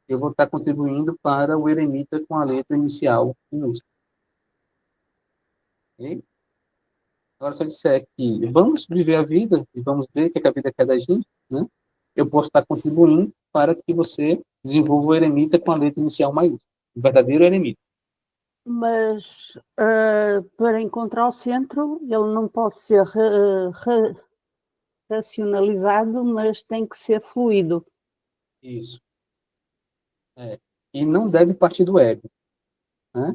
eu vou estar contribuindo para o eremita com a letra inicial minúscula. Okay? Agora, se eu disser que vamos viver a vida e vamos ver o que a vida quer da gente, né? Eu posso estar contribuindo para que você desenvolva o eremita com a letra inicial maiúscula, o verdadeiro eremita. Mas para encontrar o centro, ele não pode ser racionalizado, mas tem que ser fluido. Isso. E não deve partir do ego, né?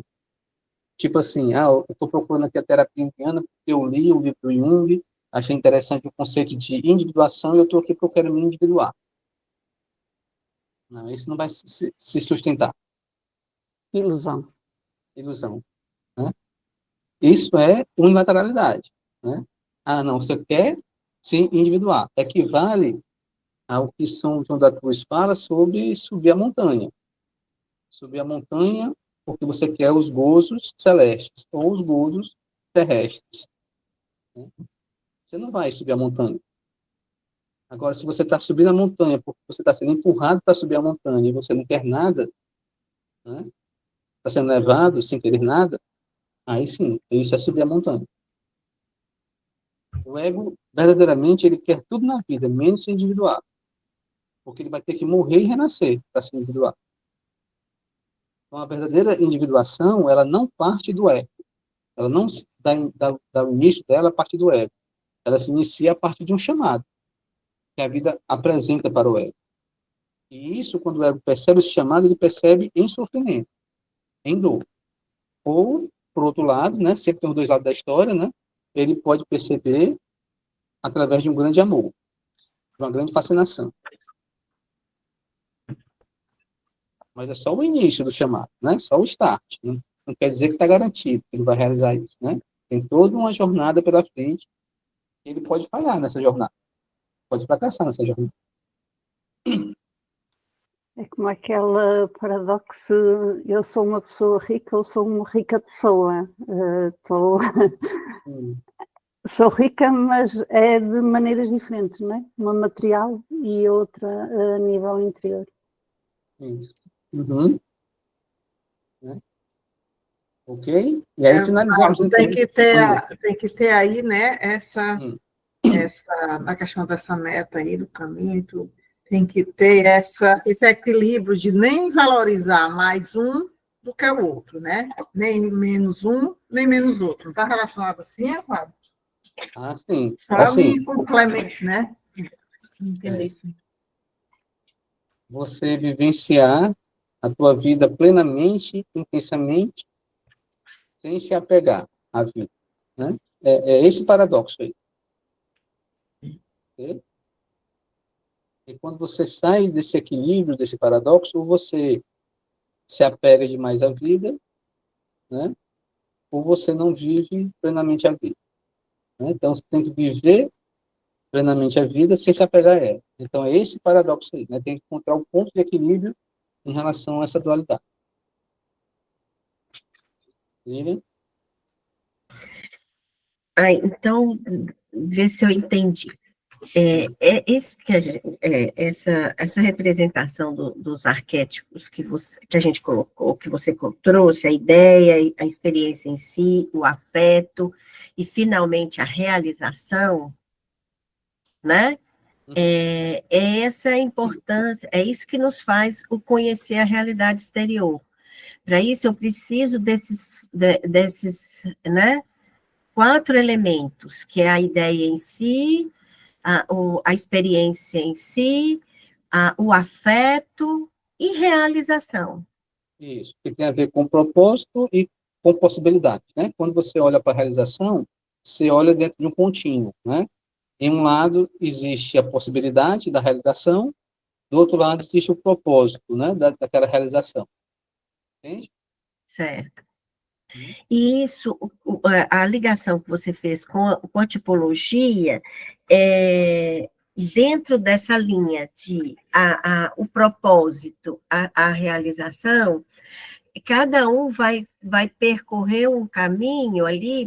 Tipo assim, eu estou procurando aqui a terapia indiana porque eu li o livro do Jung, achei interessante o conceito de individuação e eu estou aqui porque eu quero me individuar. Não, isso não vai se sustentar. Ilusão. Ilusão, né? Isso é unilateralidade, né? Não, você quer se individuar. Equivale ao que São João da Cruz fala sobre subir a montanha. Subir a montanha porque você quer os gozos celestes ou os gozos terrestres, né? Você não vai subir a montanha. Agora, se você está subindo a montanha porque você está sendo empurrado para subir a montanha e você não quer nada, né? Está sendo levado sem querer nada, aí sim, isso é subir a montanha. O ego, verdadeiramente, ele quer tudo na vida, menos se individuar. Porque ele vai ter que morrer e renascer para se individuar. Então, a verdadeira individuação, ela não parte do ego. Ela não dá o início dela a partir do ego. Ela se inicia a partir de um chamado que a vida apresenta para o ego. E isso, quando o ego percebe esse chamado, ele percebe em sofrimento, em dor. Ou, por outro lado, né, sempre tem os dois lados da história, né, ele pode perceber através de um grande amor, de uma grande fascinação. Mas é só o início do chamado, né? Só o start. Não quer dizer que está garantido que ele vai realizar isso, né? Tem toda uma jornada pela frente. Ele pode falhar nessa jornada. Pode fracassar nessa jornada. É como aquele paradoxo, eu sou uma pessoa rica, eu sou uma rica pessoa. Sou rica, mas é de maneiras diferentes, não é? Uma material e outra a nível interior. Isso. Ok? E aí finalizamos. Tem que ter aí, né, na questão dessa meta aí, do caminho, tudo. Tem que ter esse equilíbrio de nem valorizar mais um do que o outro, né? Nem menos um, nem menos outro. Não está relacionado assim, Fábio? Sim. Só Assim, me complemento, né? Entender isso. você vivenciar a tua vida plenamente, intensamente, sem se apegar à vida, né? É esse paradoxo aí. Ok? E quando você sai desse equilíbrio, desse paradoxo, ou você se apega demais à vida, né? Ou você não vive plenamente a vida, né? Então, você tem que viver plenamente a vida sem se apegar a ela. Então, é esse paradoxo aí, né? Tem que encontrar um ponto de equilíbrio em relação a essa dualidade. Lilian? Então, vê se eu entendi. Essa representação dos arquétipos que a gente colocou, que você trouxe, a ideia, a experiência em si, o afeto, e finalmente a realização, né? É essa a importância, é isso que nos faz o conhecer a realidade exterior. Para isso, eu preciso desses, né? 4 elementos, que é a ideia em si, a experiência em si, o afeto e realização. Isso, que tem a ver com propósito e com possibilidade, né? Quando você olha para a realização, você olha dentro de um contínuo, né? Em um lado existe a possibilidade da realização, do outro lado existe o propósito, né? Daquela realização. Entende? Certo. E isso, a ligação que você fez com a tipologia, dentro dessa linha de o propósito, a realização, cada um vai percorrer um caminho ali,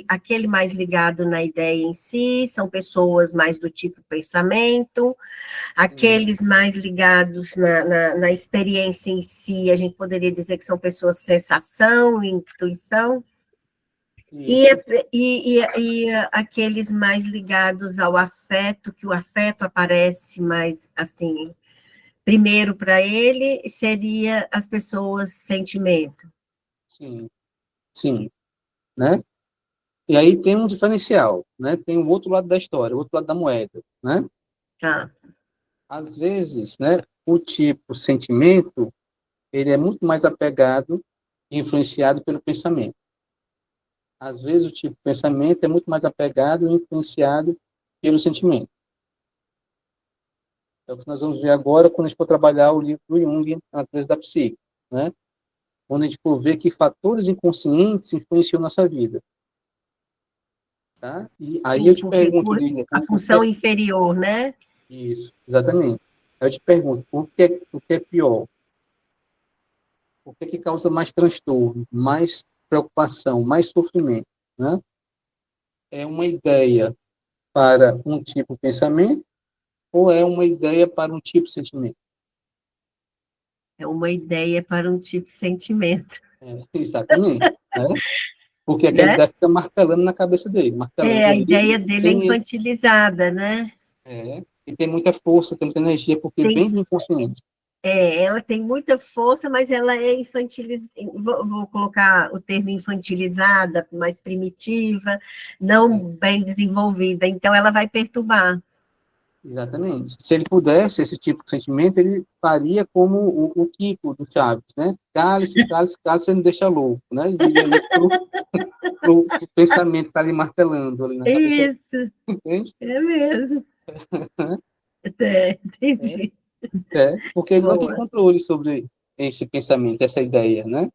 aquele mais ligado na ideia em si, são pessoas mais do tipo pensamento, aqueles mais ligados na experiência em si, a gente poderia dizer que são pessoas sensação, intuição, e aqueles mais ligados ao afeto, que o afeto aparece mais, assim, primeiro para ele, seria as pessoas sentimento. Sim, sim, né? E aí tem um diferencial, né? Tem o outro lado da história, o outro lado da moeda, né? Tá. Às vezes, né, o tipo sentimento, ele é muito mais apegado e influenciado pelo pensamento. Às vezes, o tipo pensamento é muito mais apegado e influenciado pelo sentimento. É o que nós vamos ver agora quando a gente for trabalhar o livro do Jung, A Natureza da Psique, né? Quando a gente for ver que fatores inconscientes influenciam nossa vida. Tá? E aí Sim, eu te porque pergunto, Lívia, a função inferior, né? Isso, exatamente. Aí eu te pergunto, o que é pior? O que é que causa mais transtorno, mais preocupação, mais sofrimento, né? É uma ideia para um tipo de pensamento ou é uma ideia para um tipo de sentimento? É uma ideia para um tipo de sentimento, Exatamente, né? Porque aquela né? ideia fica martelando na cabeça dele, martelando A ele, ideia dele é infantilizada, né? e tem muita força, tem muita energia, porque Tem vem do inconsciente. ela tem muita força, mas ela é infantilizada, vou colocar o termo infantilizada, mais primitiva, não bem desenvolvida, então ela vai perturbar. Exatamente. Se ele pudesse, esse tipo de sentimento, ele faria como o Kiko do Chaves, né? Cale-se, cale-se, cale-se, você não deixa louco, né? Ele iria ali pro pensamento que está ali martelando ali na cabeça. Isso, Entende? é mesmo. Entendi. Porque ele não tem Boa. controle sobre esse pensamento, essa ideia, né?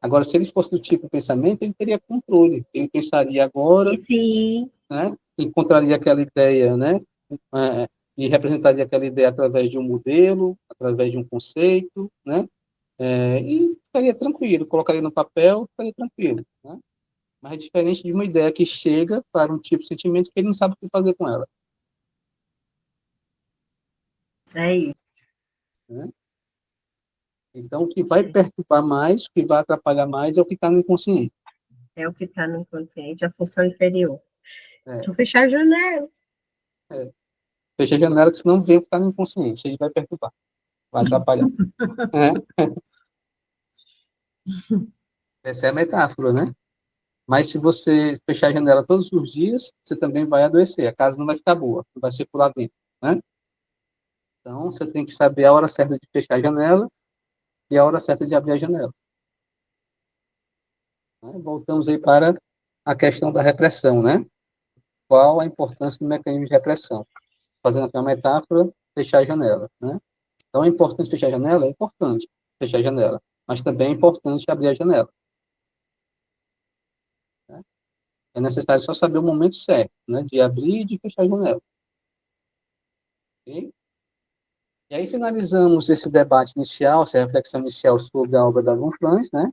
Agora, se ele fosse do tipo de pensamento, ele teria controle. Ele pensaria agora, Sim, né? Encontraria aquela ideia, né? É, e representaria aquela ideia através de um modelo, através de um conceito, né? E ficaria tranquilo, colocaria no papel, ficaria tranquilo, né? Mas é diferente de uma ideia que chega para um tipo de sentimento que ele não sabe o que fazer com ela, é isso. né? Então, o que vai perturbar mais, o que vai atrapalhar mais é o que está no inconsciente. É o que está no inconsciente, a função inferior. É, Deixa eu fechar a janela. é. Fecha a janela, que senão vê o que está no inconsciente, aí vai perturbar, vai atrapalhar. Essa é a metáfora, né? Mas se você fechar a janela todos os dias, você também vai adoecer, a casa não vai ficar boa, não vai circular bem, né? Então, você tem que saber a hora certa de fechar a janela e a hora certa de abrir a janela. Né? Voltamos aí para a questão da repressão, né? Qual a importância do mecanismo de repressão? Fazendo aqui uma metáfora, fechar a janela, né? Então, é importante fechar a janela? É importante fechar a janela, mas também é importante abrir a janela. Né? É necessário só saber o momento certo, né? De abrir e de fechar a janela. Ok? E aí finalizamos esse debate inicial, essa reflexão inicial sobre a obra da Gonfalves, né?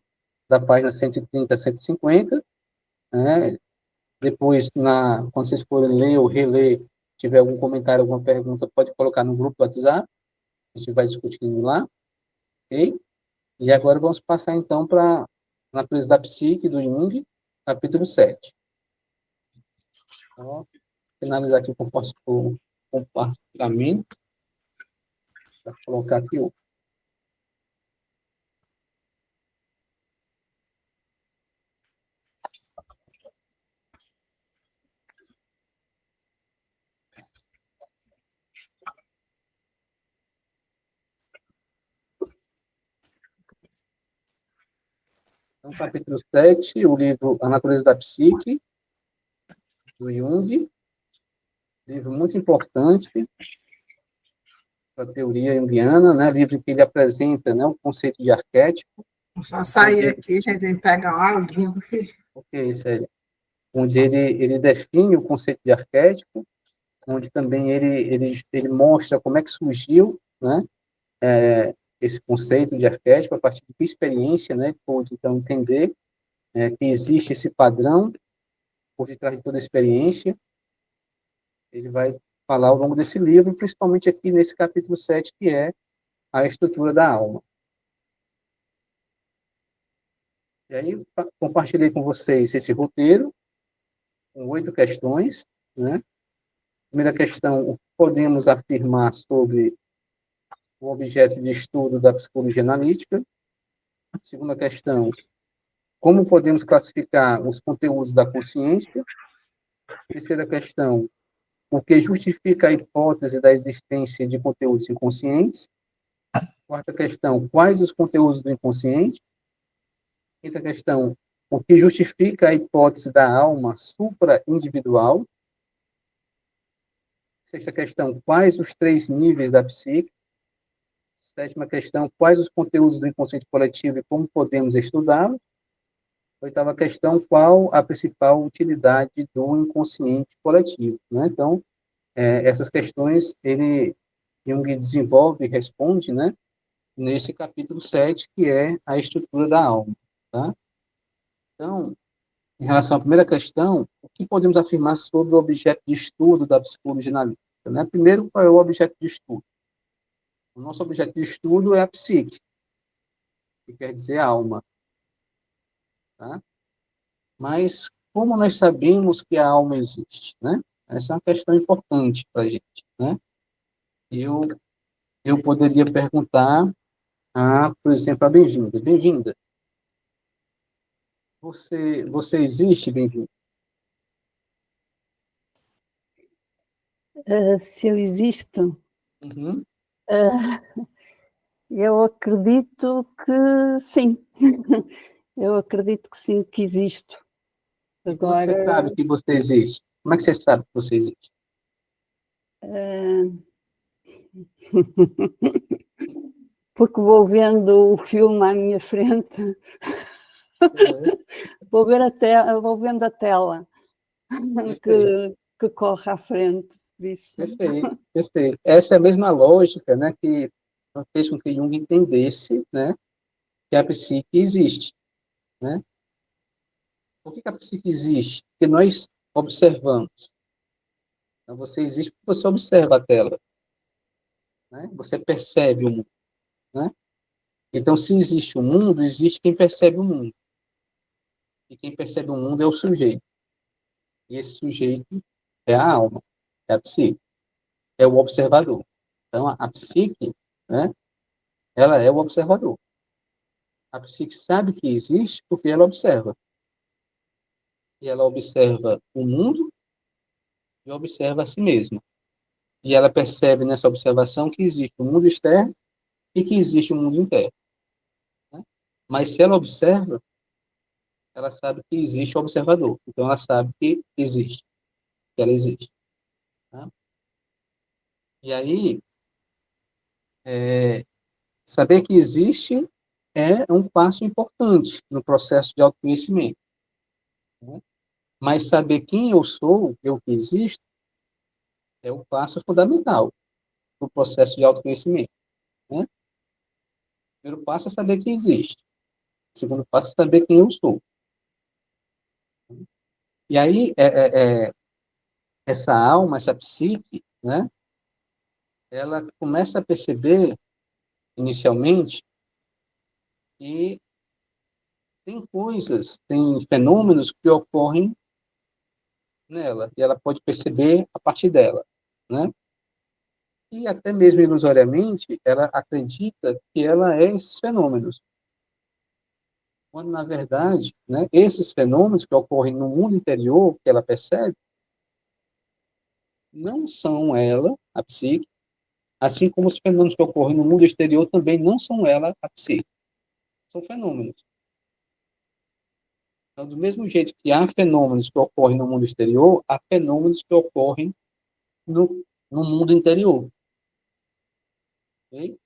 Da página 130 a 150, né? Depois, quando vocês forem ler ou reler, tiver algum comentário, alguma pergunta, pode colocar no grupo do WhatsApp, a gente vai discutindo lá, ok? E agora vamos passar, então, para a natureza da psique, do Jung, capítulo 7. Então, finalizar aqui o compartilhamento, para colocar aqui o. Então, capítulo 7, o livro A Natureza da Psique, do Jung, livro muito importante para a teoria junguiana, né? Livro que ele apresenta, né, o conceito de arquétipo. Só sair aqui, a gente vem pegar um aluguinho. Ok, sério. Onde ele define o conceito de arquétipo, onde também ele mostra como é que surgiu, né, esse conceito de arquétipo, a partir de que experiência, né, pôde, então, entender que existe esse padrão por detrás de toda a experiência. Ele vai falar ao longo desse livro, principalmente aqui nesse capítulo 7, que é a estrutura da alma. E aí, compartilhei com vocês esse roteiro, com 8 questões, né? Primeira questão, o que podemos afirmar sobre o objeto de estudo da psicologia analítica. Segunda questão, como podemos classificar os conteúdos da consciência. Terceira questão, o que justifica a hipótese da existência de conteúdos inconscientes. Quarta questão, quais os conteúdos do inconsciente. Quinta questão, o que justifica a hipótese da alma supra-individual. Sexta questão, quais os 3 níveis da psique. Sétima questão, quais os conteúdos do inconsciente coletivo e como podemos estudá-los. Oitava questão, qual a principal utilidade do inconsciente coletivo, né? Então, essas questões Jung desenvolve e responde, né, nesse capítulo 7, que é a estrutura da alma, tá? Então, em relação à primeira questão, o que podemos afirmar sobre o objeto de estudo da psicologia analítica, né? Primeiro, qual é o objeto de estudo? O nosso objeto de estudo é a psique, que quer dizer alma, tá? Mas como nós sabemos que a alma existe, né? Essa é uma questão importante para a gente, né? Eu poderia perguntar por exemplo, a Bem-vinda. Bem-vinda, você existe, Bem-vinda? Se eu existo, Uhum. eu acredito que sim. Eu acredito que sim, que existo. E como é que você sabe que você existe? Como é que você sabe que você existe? Porque vou vendo o filme à minha frente, vou vendo a tela que corre à frente. Isso. Perfeito, perfeito. Essa é a mesma lógica, né, que fez com que Jung entendesse, né, que a psique existe, né? Por que a psique existe? Porque nós observamos. Então, você existe porque você observa a tela, né? Você percebe o mundo, né? Então, se existe o mundo, existe quem percebe o mundo. E quem percebe o mundo é o sujeito. E esse sujeito é a alma, é a psique. é o observador. Então, a psique, né, ela é o observador. A psique sabe que existe porque ela observa. E ela observa o mundo e observa a si mesma. E ela percebe nessa observação que existe o mundo externo e que existe o mundo interno. Né? Mas se ela observa, ela sabe que existe o observador. Então, ela sabe que existe, que ela existe. Tá? E aí, saber que existe é um passo importante no processo de autoconhecimento. Né? Mas saber quem eu sou, eu que existo, é um passo fundamental no processo de autoconhecimento. Né? O primeiro passo é saber que existe. O segundo passo é saber quem eu sou. E aí, essa alma, essa psique, né, ela começa a perceber, inicialmente, que tem coisas, tem fenômenos que ocorrem nela, e ela pode perceber a partir dela, né? E até mesmo ilusoriamente, ela acredita que ela é esses fenômenos. Quando, na verdade, né, esses fenômenos que ocorrem no mundo interior, que ela percebe, não são ela, a psique, assim como os fenômenos que ocorrem no mundo exterior também não são ela, a psique. São fenômenos. Então, do mesmo jeito que há fenômenos que ocorrem no mundo exterior, há fenômenos que ocorrem no mundo interior. Okay?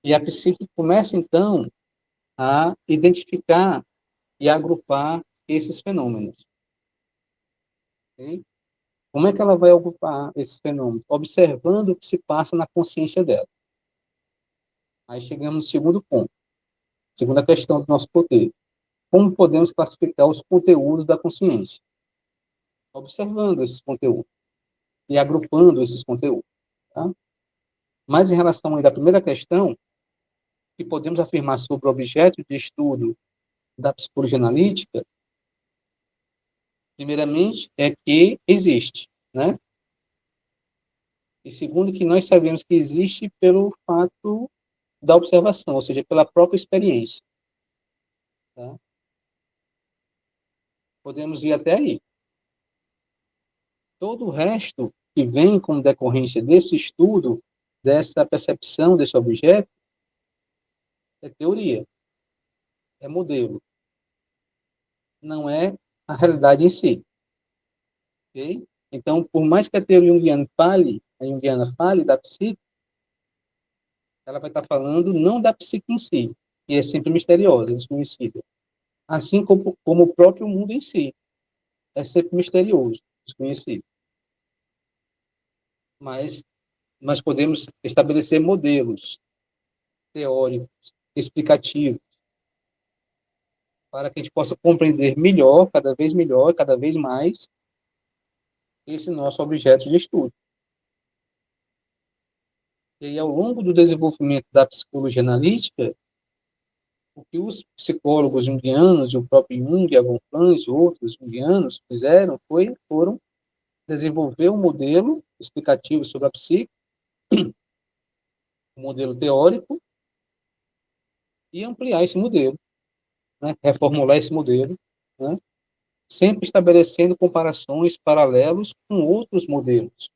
E a psique começa, então, a identificar e agrupar esses fenômenos. Okay? Como é que ela vai agrupar esses fenômenos? Observando o que se passa na consciência dela. Aí chegamos no segundo ponto, segunda questão do nosso roteiro. Como podemos classificar os conteúdos da consciência? Observando esses conteúdos e agrupando esses conteúdos. Tá? Mas em relação ainda à primeira questão, que podemos afirmar sobre o objeto de estudo da psicologia analítica, primeiramente, é que existe, né? E segundo, que nós sabemos que existe pelo fato da observação, ou seja, pela própria experiência. Tá? Podemos ir até aí. Todo o resto que vem como decorrência desse estudo, dessa percepção desse objeto, é teoria, é modelo. Não é a realidade em si. Okay? Então, por mais que a teoria junguiana fale da psique, ela vai estar falando não da psique em si, que é sempre misteriosa, desconhecida. Assim como o próprio mundo em si, é sempre misterioso, desconhecido. Mas nós podemos estabelecer modelos teóricos, explicativos, para que a gente possa compreender melhor, cada vez mais, esse nosso objeto de estudo. E aí, ao longo do desenvolvimento da psicologia analítica, o que os psicólogos junguianos, o próprio Jung, a von Franz e outros junguianos fizeram foram desenvolver um modelo explicativo sobre a psique, um modelo teórico, e ampliar esse modelo, né? Reformular esse modelo, né? Sempre estabelecendo comparações, paralelos com outros modelos.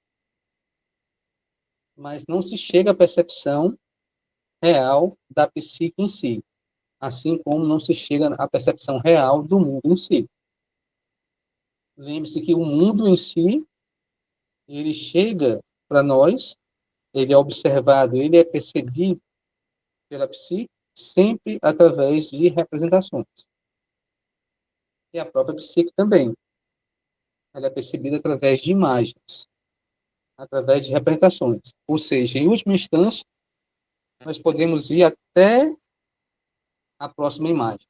Mas não se chega à percepção real da psique em si, assim como não se chega à percepção real do mundo em si. Lembre-se que o mundo em si, ele chega para nós, ele é observado, ele é percebido pela psique sempre através de representações. E a própria psique também. Ela é percebida através de imagens, através de representações. Ou seja, em última instância, nós podemos ir até a próxima imagem.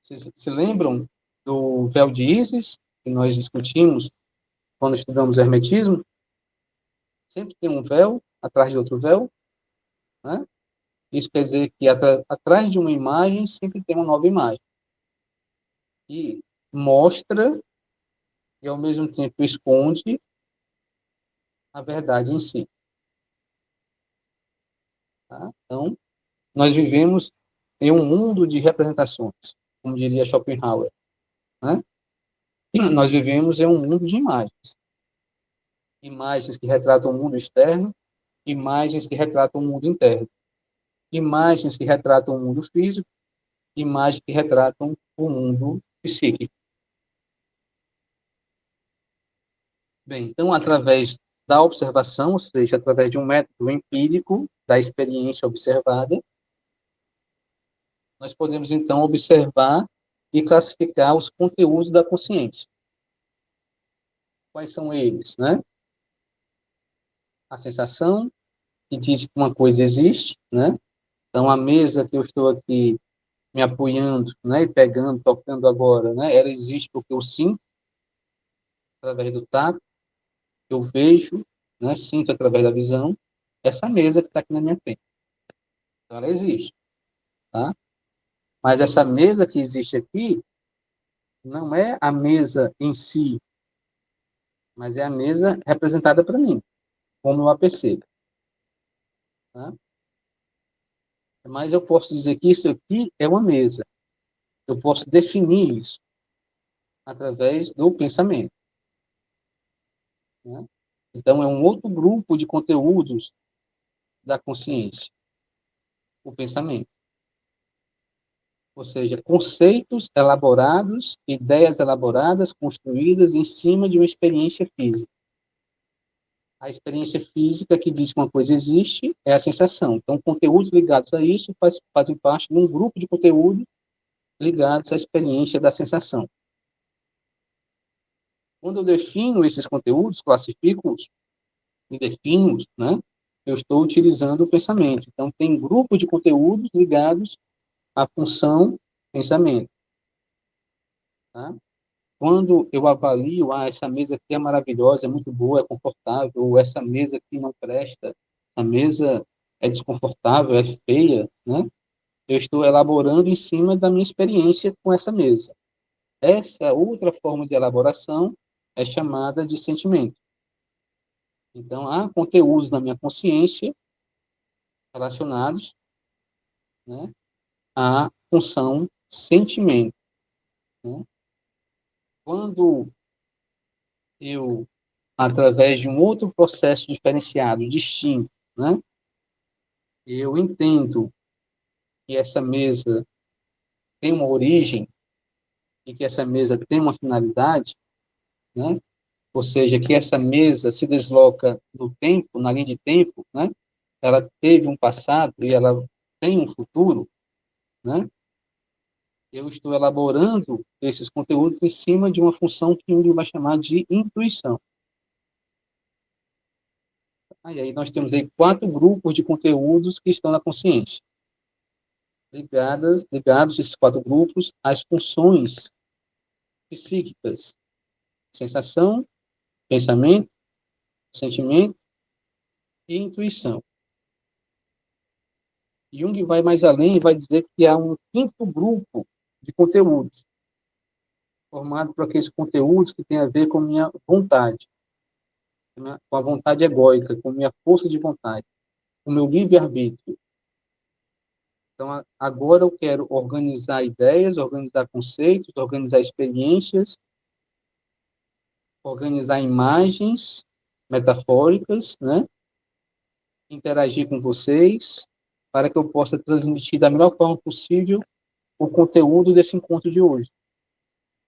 Vocês se lembram do véu de Ísis, que nós discutimos quando estudamos hermetismo? Sempre tem um véu atrás de outro véu, né? Isso quer dizer que atrás de uma imagem sempre tem uma nova imagem. E mostra e, ao mesmo tempo, esconde a verdade em si. Tá? Então, nós vivemos em um mundo de representações, como diria Schopenhauer. Né? Nós vivemos em um mundo de imagens. Imagens que retratam o mundo externo, imagens que retratam o mundo interno. Imagens que retratam o mundo físico, imagens que retratam o mundo psíquico. Bem, então, através da observação, ou seja, através de um método empírico da experiência observada, nós podemos, então, observar e classificar os conteúdos da consciência. Quais são eles, né? A sensação, que diz que uma coisa existe, né? Então, a mesa que eu estou aqui me apoiando, né, e pegando, tocando agora, né, ela existe porque eu sinto, através do tato, eu vejo, né, sinto através da visão, essa mesa que está aqui na minha frente. Então, ela existe, tá? Mas essa mesa que existe aqui não é a mesa em si, mas é a mesa representada para mim, como eu a percebo. Tá? Mas eu posso dizer que isso aqui é uma mesa. Eu posso definir isso através do pensamento. Né? Então, é um outro grupo de conteúdos da consciência, o pensamento. Ou seja, conceitos elaborados, ideias elaboradas, construídas em cima de uma experiência física. A experiência física que diz que uma coisa existe é a sensação. Então, conteúdos ligados a isso fazem parte de um grupo de conteúdos ligados à experiência da sensação. Quando eu defino esses conteúdos, classifico-os e defino-os, né, eu estou utilizando o pensamento. Então, tem grupo de conteúdos ligados à função pensamento. Tá? Quando eu avalio, essa mesa aqui é maravilhosa, é muito boa, é confortável, ou essa mesa aqui não presta, essa mesa é desconfortável, é feia, né? Eu estou elaborando em cima da minha experiência com essa mesa. Essa outra forma de elaboração é chamada de sentimento. Então, há conteúdos na minha consciência relacionados, né, à função sentimento. Né? Quando eu, através de um outro processo diferenciado, distinto, né, eu entendo que essa mesa tem uma origem e que essa mesa tem uma finalidade, né, ou seja, que essa mesa se desloca no tempo, na linha de tempo, né, ela teve um passado e ela tem um futuro, né, eu estou elaborando esses conteúdos em cima de uma função que Jung vai chamar de intuição. E aí nós temos aí 4 grupos de conteúdos que estão na consciência. Ligados esses 4 grupos às funções psíquicas. Sensação, pensamento, sentimento e intuição. Jung vai mais além e vai dizer que há um 5º grupo de conteúdos, formado por aqueles conteúdos que têm a ver com minha vontade, com a vontade egóica, com minha força de vontade, com o meu livre-arbítrio. Então, agora eu quero organizar ideias, organizar conceitos, organizar experiências, organizar imagens metafóricas, né? Interagir com vocês, para que eu possa transmitir da melhor forma possível o conteúdo desse encontro de hoje.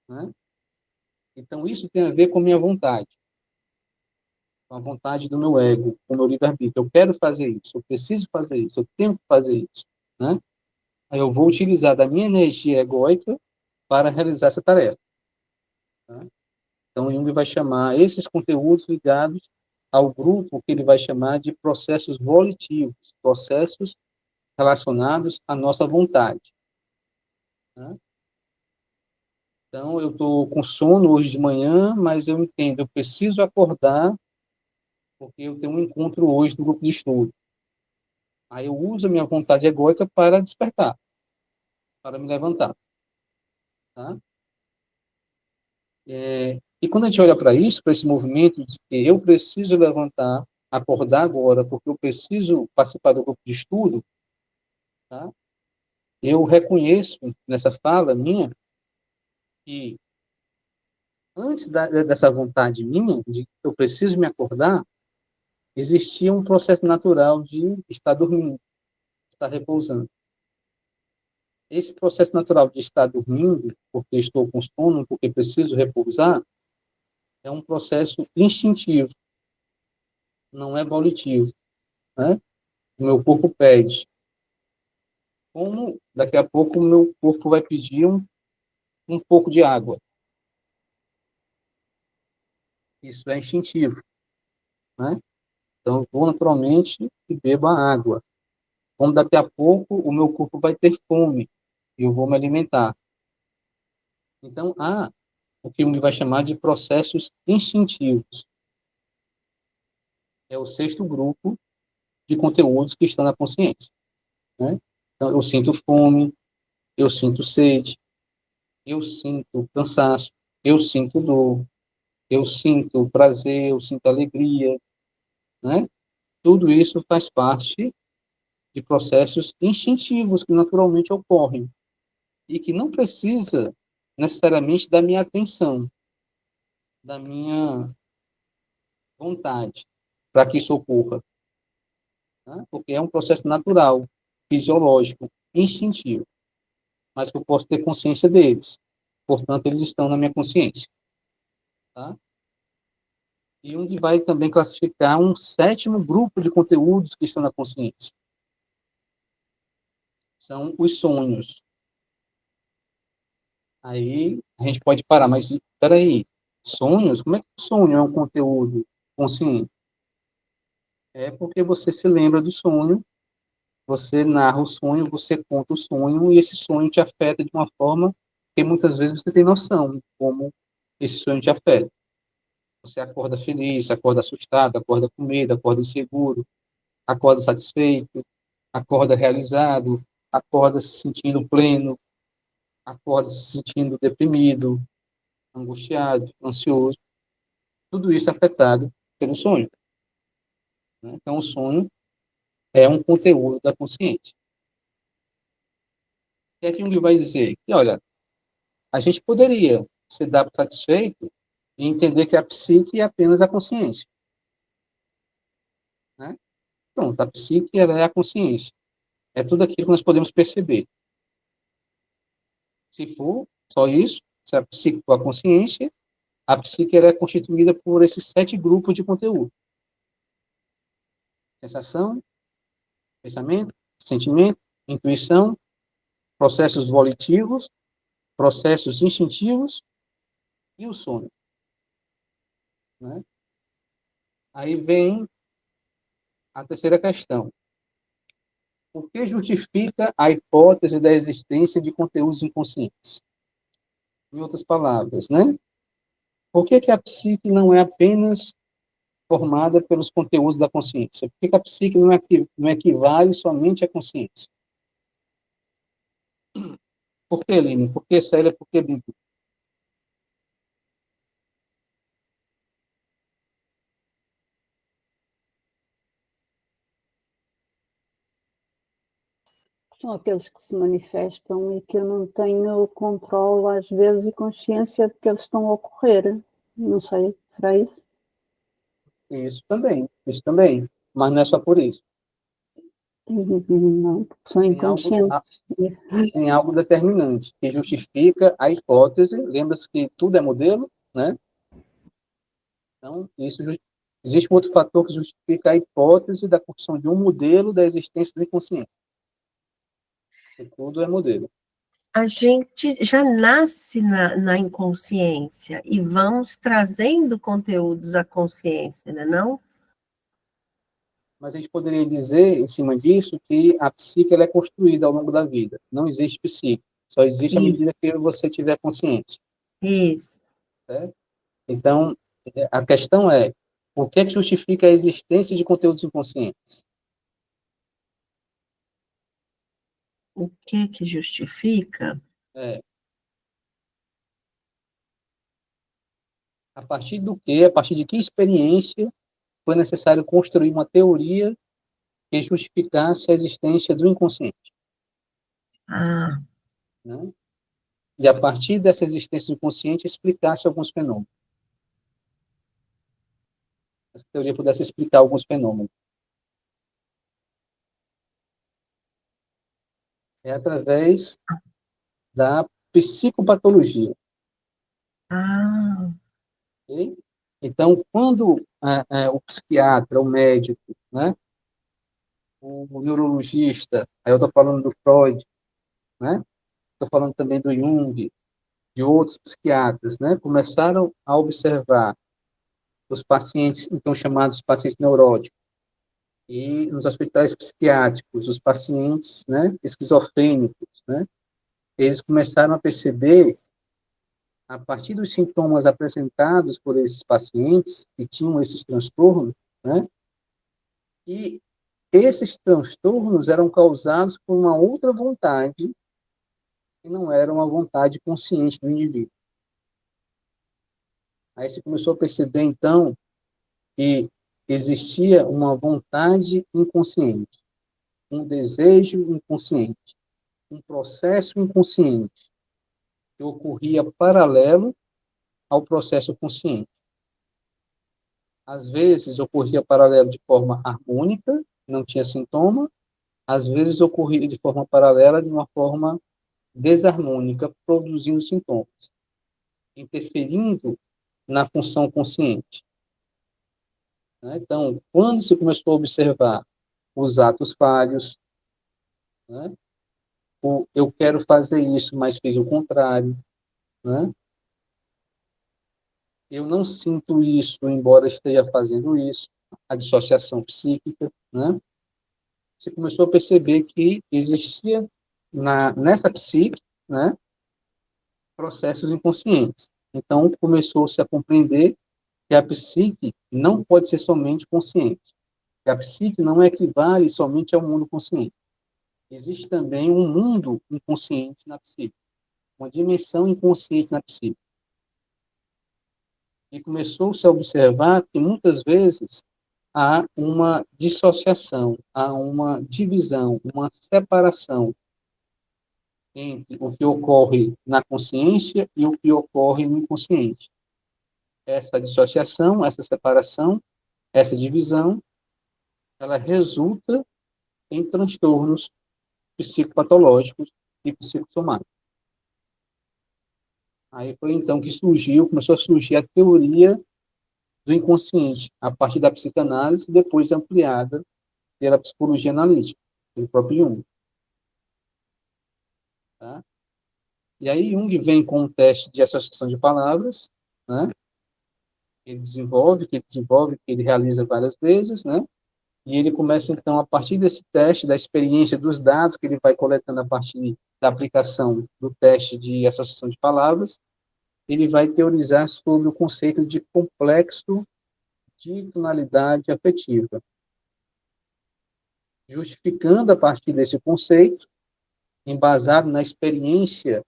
Né? Então, isso tem a ver com minha vontade, com a vontade do meu ego, com o meu livre-arbítrio. Eu quero fazer isso, eu preciso fazer isso, eu tenho que fazer isso. Né? Aí eu vou utilizar da minha energia egóica para realizar essa tarefa. Tá? Então, Jung vai chamar esses conteúdos ligados ao grupo que ele vai chamar de processos volitivos, processos relacionados à nossa vontade. Tá? Então, eu estou com sono hoje de manhã, mas eu entendo, eu preciso acordar porque eu tenho um encontro hoje no grupo de estudo. Aí eu uso a minha vontade egóica para despertar, para me levantar. Tá? E quando a gente olha para isso, para esse movimento de que eu preciso levantar, acordar agora, porque eu preciso participar do grupo de estudo, tá? Eu reconheço nessa fala minha que antes dessa vontade minha, de que eu preciso me acordar, existia um processo natural de estar dormindo, estar repousando. Esse processo natural de estar dormindo, porque estou com sono, porque preciso repousar, é um processo instintivo, não é volitivo, né? O meu corpo pede. Como daqui a pouco o meu corpo vai pedir um pouco de água. Isso é instintivo, né? Então, eu vou naturalmente e bebo a água. Como daqui a pouco o meu corpo vai ter fome e eu vou me alimentar. Então, há o que Jung vai chamar de processos instintivos. É o sexto grupo de conteúdos que estão na consciência, né? Então, eu sinto fome, eu sinto sede, eu sinto cansaço, eu sinto dor, eu sinto prazer, eu sinto alegria, né? Tudo isso faz parte de processos instintivos que naturalmente ocorrem e que não precisa necessariamente da minha atenção, da minha vontade, para que isso ocorra, né? Porque é um processo natural, fisiológico, instintivo, mas que eu posso ter consciência deles. Portanto, eles estão na minha consciência, tá? E onde vai também classificar um sétimo grupo de conteúdos que estão na consciência. São os sonhos. Aí a gente pode parar, mas espera aí, sonhos? Como é que o sonho é um conteúdo consciente? É porque você se lembra do sonho, você narra o sonho, você conta o sonho, e esse sonho te afeta de uma forma que muitas vezes você tem noção de como esse sonho te afeta. Você acorda feliz, acorda assustado, acorda com medo, acorda inseguro, acorda satisfeito, acorda realizado, acorda se sentindo pleno, acorda se sentindo deprimido, angustiado, ansioso. Tudo isso é afetado pelo sonho, né? Então, o sonho é um conteúdo da consciência. O que é que Jung vai dizer? Que, olha, a gente poderia se dar por satisfeito e entender que a psique é apenas a consciência, né? Pronto, a psique ela é a consciência. É tudo aquilo que nós podemos perceber. Se for só isso, se a psique for a consciência, a psique ela é constituída por esses 7 grupos de conteúdo. Sensação, pensamento, sentimento, intuição, processos volitivos, processos instintivos e o sono, né? Aí vem a terceira questão. O que justifica a hipótese da existência de conteúdos inconscientes? Em outras palavras, né? Por que a psique não é apenas formada pelos conteúdos da consciência? Por que a psique não equivale somente à consciência? Por que, Lini? Por que, Célia? Por que, Bibi? São aqueles que se manifestam e que eu não tenho controle, às vezes, e consciência de que eles estão a ocorrer. Não sei, será isso? Isso também. Mas não é só por isso. Não, são inconscientes. Tem algo determinante que justifica a hipótese. Lembra-se que tudo é modelo, né? Então, existe um outro fator que justifica a hipótese da construção de um modelo da existência do inconsciente. E tudo é modelo. A gente já nasce na inconsciência e vamos trazendo conteúdos à consciência, né, não? Mas a gente poderia dizer, em cima disso, que a psique ela é construída ao longo da vida. Não existe psique. Só existe à medida que você tiver consciência. Isso. Certo? Então, a questão é, o que é que justifica a existência de conteúdos inconscientes? O que justifica? É, A partir do quê? A partir de que experiência foi necessário construir uma teoria que justificasse a existência do inconsciente, Ah, né? E a partir dessa existência do inconsciente explicasse alguns fenômenos. Essa teoria pudesse explicar alguns fenômenos. É através da psicopatologia. ah, Ok? Então, quando o psiquiatra, o médico, né, o neurologista, aí eu estou falando do Freud, né, estou falando também do Jung, de outros psiquiatras, né, começaram a observar os pacientes, então chamados pacientes neuróticos, e nos hospitais psiquiátricos, os pacientes, né, esquizofrênicos, né, eles começaram a perceber, a partir dos sintomas apresentados por esses pacientes que tinham esses transtornos, né, que esses transtornos eram causados por uma outra vontade, que não era uma vontade consciente do indivíduo. Aí você começou a perceber, então, que existia uma vontade inconsciente, um desejo inconsciente, um processo inconsciente que ocorria paralelo ao processo consciente. Às vezes ocorria paralelo de forma harmônica, não tinha sintoma, às vezes ocorria de forma paralela de uma forma desarmônica, produzindo sintomas, interferindo na função consciente. Né? Então, quando se começou a observar os atos falhos, né? O eu quero fazer isso, mas fiz o contrário, né? Eu não sinto isso, embora esteja fazendo isso, a dissociação psíquica, né? Você começou a perceber que existia nessa psique, né, processos inconscientes. Então, começou-se a compreender que a psique não pode ser somente consciente, que a psique não equivale somente ao mundo consciente. Existe também um mundo inconsciente na psique, uma dimensão inconsciente na psique. E começou-se a observar que muitas vezes há uma dissociação, há uma divisão, uma separação entre o que ocorre na consciência e o que ocorre no inconsciente. Essa dissociação, essa separação, essa divisão, ela resulta em transtornos psicopatológicos e psicossomáticos. Aí foi então que começou a surgir a teoria do inconsciente, a partir da psicanálise, depois ampliada pela psicologia analítica, pelo próprio Jung. Tá? E aí Jung vem com um teste de associação de palavras, né? Que ele realiza várias vezes, né? E ele começa, então, a partir desse teste, da experiência, dos dados que ele vai coletando a partir da aplicação do teste de associação de palavras, ele vai teorizar sobre o conceito de complexo de tonalidade afetiva, justificando a partir desse conceito, embasado na experiência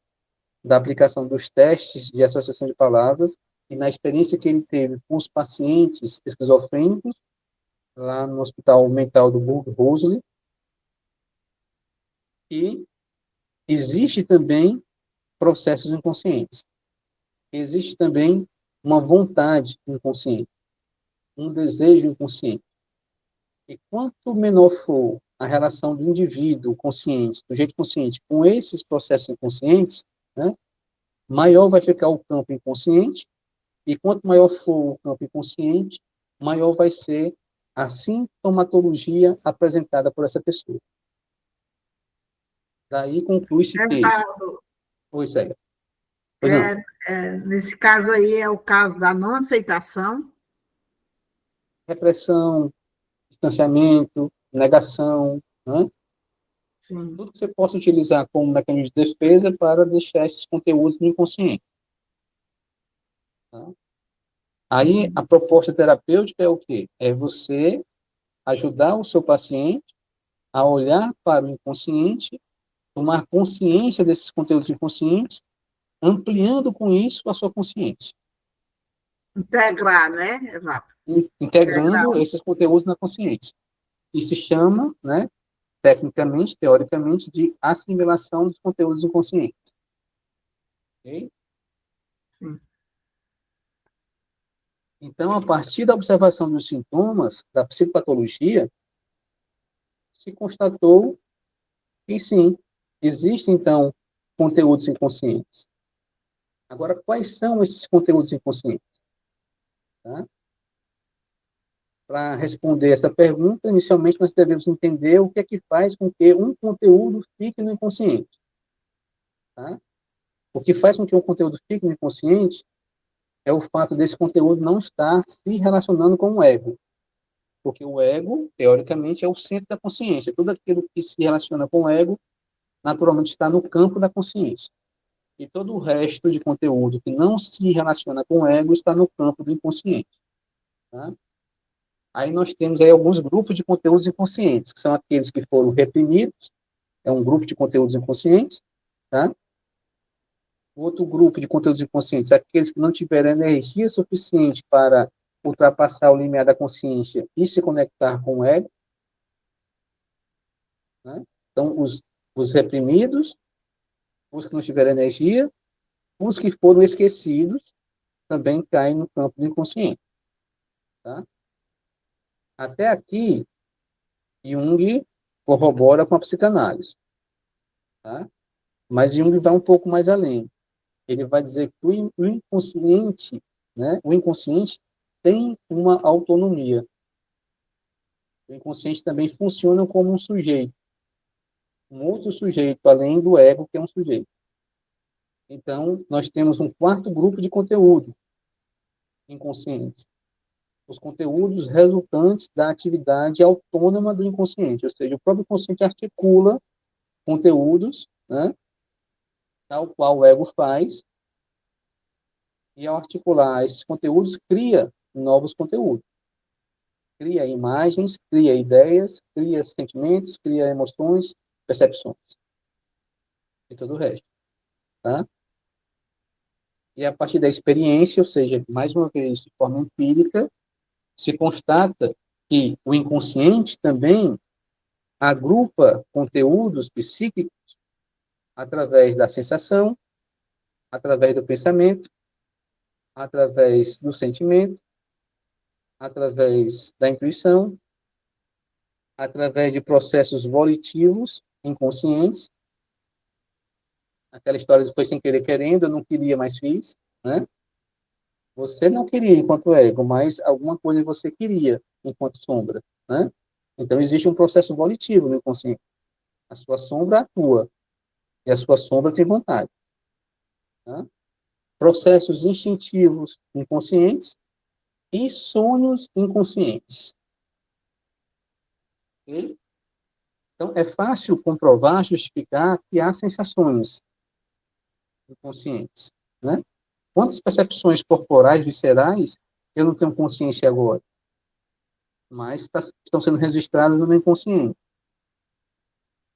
da aplicação dos testes de associação de palavras e na experiência que ele teve com os pacientes esquizofrênicos, lá no Hospital Mental do Burg Rosli. E existe também processos inconscientes. Existe também uma vontade inconsciente, um desejo inconsciente. E quanto menor for a relação do indivíduo consciente, do jeito consciente, com esses processos inconscientes, né, maior vai ficar o campo inconsciente, e quanto maior for o campo inconsciente, maior vai ser a sintomatologia apresentada por essa pessoa. Daí conclui-se que... Pois é. Nesse caso aí é o caso da não aceitação. Repressão, distanciamento, negação, né? Sim. Tudo que você possa utilizar como mecanismo de defesa para deixar esses conteúdos no inconsciente. Tá? Aí, a proposta terapêutica é o quê? É você ajudar o seu paciente a olhar para o inconsciente, tomar consciência desses conteúdos inconscientes, ampliando com isso a sua consciência. Integrar, né, Evaldo? integrando esses conteúdos na consciência. E se chama, né, tecnicamente, teoricamente, de assimilação dos conteúdos inconscientes. Ok? Sim. Então, a partir da observação dos sintomas da psicopatologia, se constatou que sim, existem, então, conteúdos inconscientes. Agora, quais são esses conteúdos inconscientes? Tá? Para responder essa pergunta, inicialmente nós devemos entender o que é que faz com que um conteúdo fique no inconsciente. Tá? O que faz com que um conteúdo fique no inconsciente é o fato desse conteúdo não estar se relacionando com o ego. Porque o ego, teoricamente, é o centro da consciência. Tudo aquilo que se relaciona com o ego, naturalmente, está no campo da consciência. E todo o resto de conteúdo que não se relaciona com o ego está no campo do inconsciente. Tá? Aí nós temos aí alguns grupos de conteúdos inconscientes, que são aqueles que foram reprimidos, é um grupo de conteúdos inconscientes, tá? Outro grupo de conteúdos inconscientes, aqueles que não tiveram energia suficiente para ultrapassar o limiar da consciência e se conectar com o ego, né? Então, os reprimidos, os que não tiveram energia, os que foram esquecidos, também caem no campo do inconsciente. Tá? Até aqui, Jung corrobora com a psicanálise. Tá? Mas Jung vai um pouco mais além. Ele vai dizer que o inconsciente, né, o inconsciente tem uma autonomia. O inconsciente também funciona como um sujeito. Um outro sujeito, além do ego, que é um sujeito. Então, nós temos um quarto grupo de conteúdo inconscientes. Os conteúdos resultantes da atividade autônoma do inconsciente, ou seja, o próprio inconsciente articula conteúdos, né, tal qual o ego faz, e ao articular esses conteúdos, cria novos conteúdos. Cria imagens, cria ideias, cria sentimentos, cria emoções, percepções. E todo o resto. Tá? E a partir da experiência, ou seja, mais uma vez, de forma empírica, se constata que o inconsciente também agrupa conteúdos psíquicos através da sensação, através do pensamento, através do sentimento, através da intuição, através de processos volitivos inconscientes. Aquela história de foi sem querer querendo, eu não queria, mas fiz, né? Você não queria enquanto ego, mas alguma coisa você queria enquanto sombra, né? Então existe um processo volitivo no inconsciente. A sua sombra atua e a sua sombra tem vontade. Tá? Processos instintivos inconscientes e sonhos inconscientes. Okay? Então, é fácil comprovar, justificar que há sensações inconscientes. Né? Quantas percepções corporais, viscerais, eu não tenho consciência agora? Mas estão sendo registradas no meu inconsciente.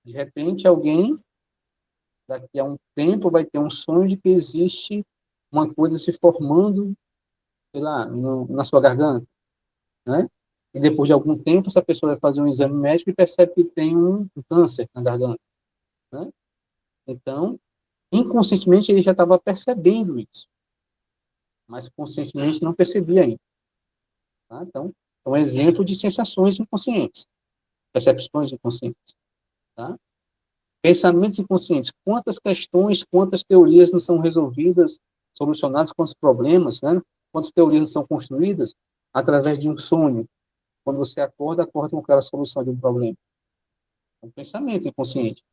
De repente, alguém, daqui a um tempo, vai ter um sonho de que existe uma coisa se formando, sei lá, na sua garganta, né? E depois de algum tempo, essa pessoa vai fazer um exame médico e percebe que tem um câncer na garganta, né? Então, inconscientemente, ele já estava percebendo isso, mas conscientemente não percebia ainda. Tá? Então, é um exemplo de sensações inconscientes, percepções inconscientes. Tá? Pensamentos inconscientes. Quantas questões, quantas teorias não são resolvidas, solucionadas, quantos problemas, né? Quantas teorias não são construídas através de um sonho. Quando você acorda com aquela solução de um problema. É um pensamento inconsciente.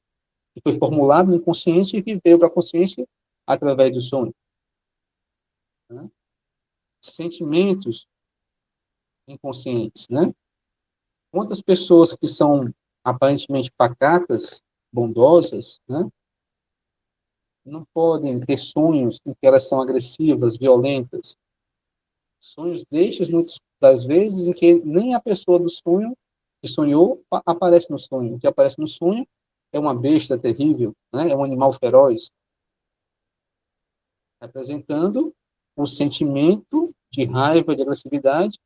Que foi formulado no inconsciente e que veio para a consciência através do sonho. Né? Sentimentos inconscientes, né? Quantas pessoas que são aparentemente pacatas, bondosas, né? Não podem ter sonhos em que elas são agressivas, violentas. Sonhos destes, muitas das vezes, em que nem a pessoa do sonho que sonhou aparece no sonho. O que aparece no sonho é uma besta terrível, né? É um animal feroz, representando o sentimento de raiva, de agressividade,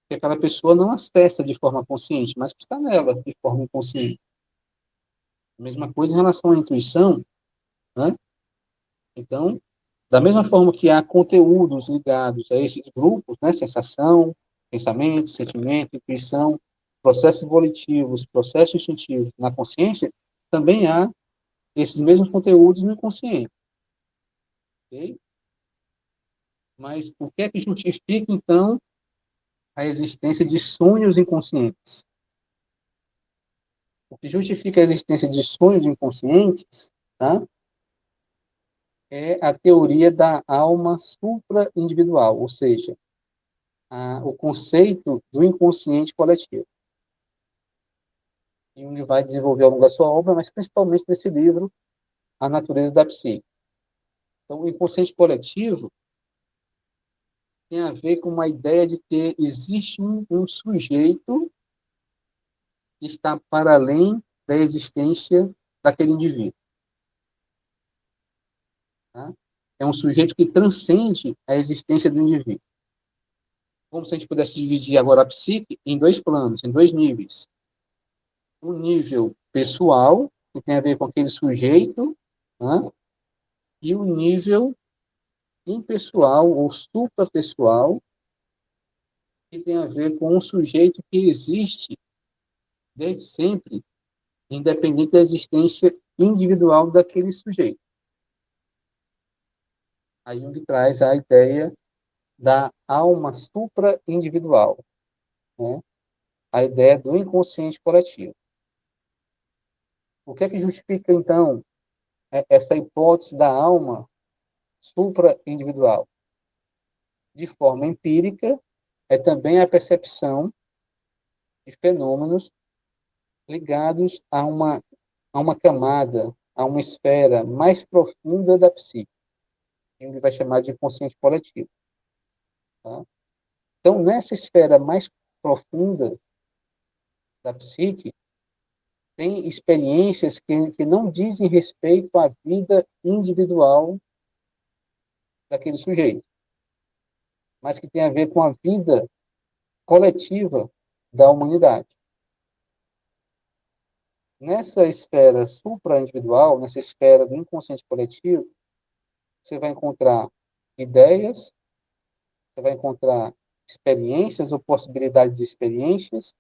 que aquela pessoa não acessa de forma consciente, mas que está nela de forma inconsciente. A mesma coisa em relação à intuição, né? Então, da mesma forma que há conteúdos ligados a esses grupos, né? Sensação, pensamento, sentimento, intuição, processos volitivos, processos instintivos na consciência, também há esses mesmos conteúdos no inconsciente. Ok? Mas o que é que justifica, então, a existência de sonhos inconscientes? O que justifica a existência de sonhos inconscientes, tá? É a teoria da alma supra-individual, ou seja, o conceito do inconsciente coletivo. Jung vai desenvolver ao longo da sua obra, mas principalmente nesse livro, A Natureza da Psique. Então, o inconsciente coletivo tem a ver com uma ideia de que existe um sujeito que está para além da existência daquele indivíduo. Tá? É um sujeito que transcende a existência do indivíduo. Como se a gente pudesse dividir agora a psique em dois planos, em dois níveis. Um nível pessoal, que tem a ver com aquele sujeito, né? E um nível impessoal ou suprapessoal, que tem a ver com um sujeito que existe desde sempre, independente da existência individual daquele sujeito. Aí Jung traz a ideia da alma supra-individual, né? A ideia do inconsciente coletivo. O que é que justifica, então, essa hipótese da alma supra-individual? De forma empírica, é também a percepção de fenômenos ligados a uma camada, a uma esfera mais profunda da psique, que ele vai chamar de inconsciente coletivo. Tá? Então, nessa esfera mais profunda da psique, tem experiências que não dizem respeito à vida individual daquele sujeito, mas que tem a ver com a vida coletiva da humanidade. Nessa esfera supra-individual, nessa esfera do inconsciente coletivo, você vai encontrar ideias, você vai encontrar experiências ou possibilidades de experiências,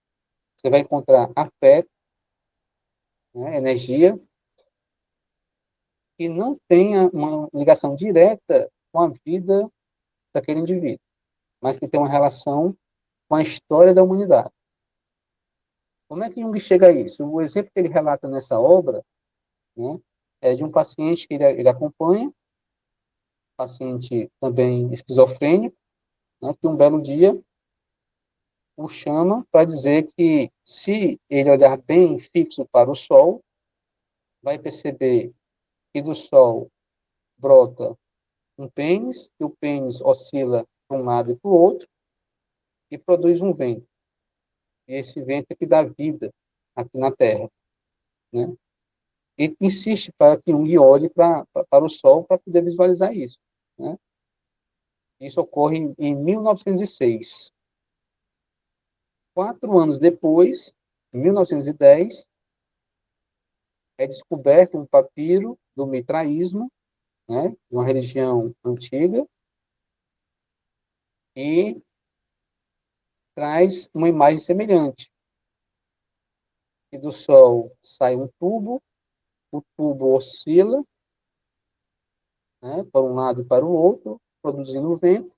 você vai encontrar afeto, né, energia, que não tenha uma ligação direta com a vida daquele indivíduo, mas que tem uma relação com a história da humanidade. Como é que Jung chega a isso? O exemplo que ele relata nessa obra, né, é de um paciente que ele acompanha, paciente também esquizofrênico, né, que um belo dia o chama para dizer que, se ele olhar bem fixo para o Sol, vai perceber que do Sol brota um pênis, que o pênis oscila para um lado e para o outro, e produz um vento. E esse vento é que dá vida aqui na Terra. Né? E insiste para que Jung olhe para o Sol para poder visualizar isso. Né? Isso ocorre em 1906. 4 anos depois, em 1910, é descoberto um papiro do mitraísmo, né, de uma religião antiga, e traz uma imagem semelhante. E do Sol sai um tubo, o tubo oscila, né, para um lado e para o outro, produzindo vento,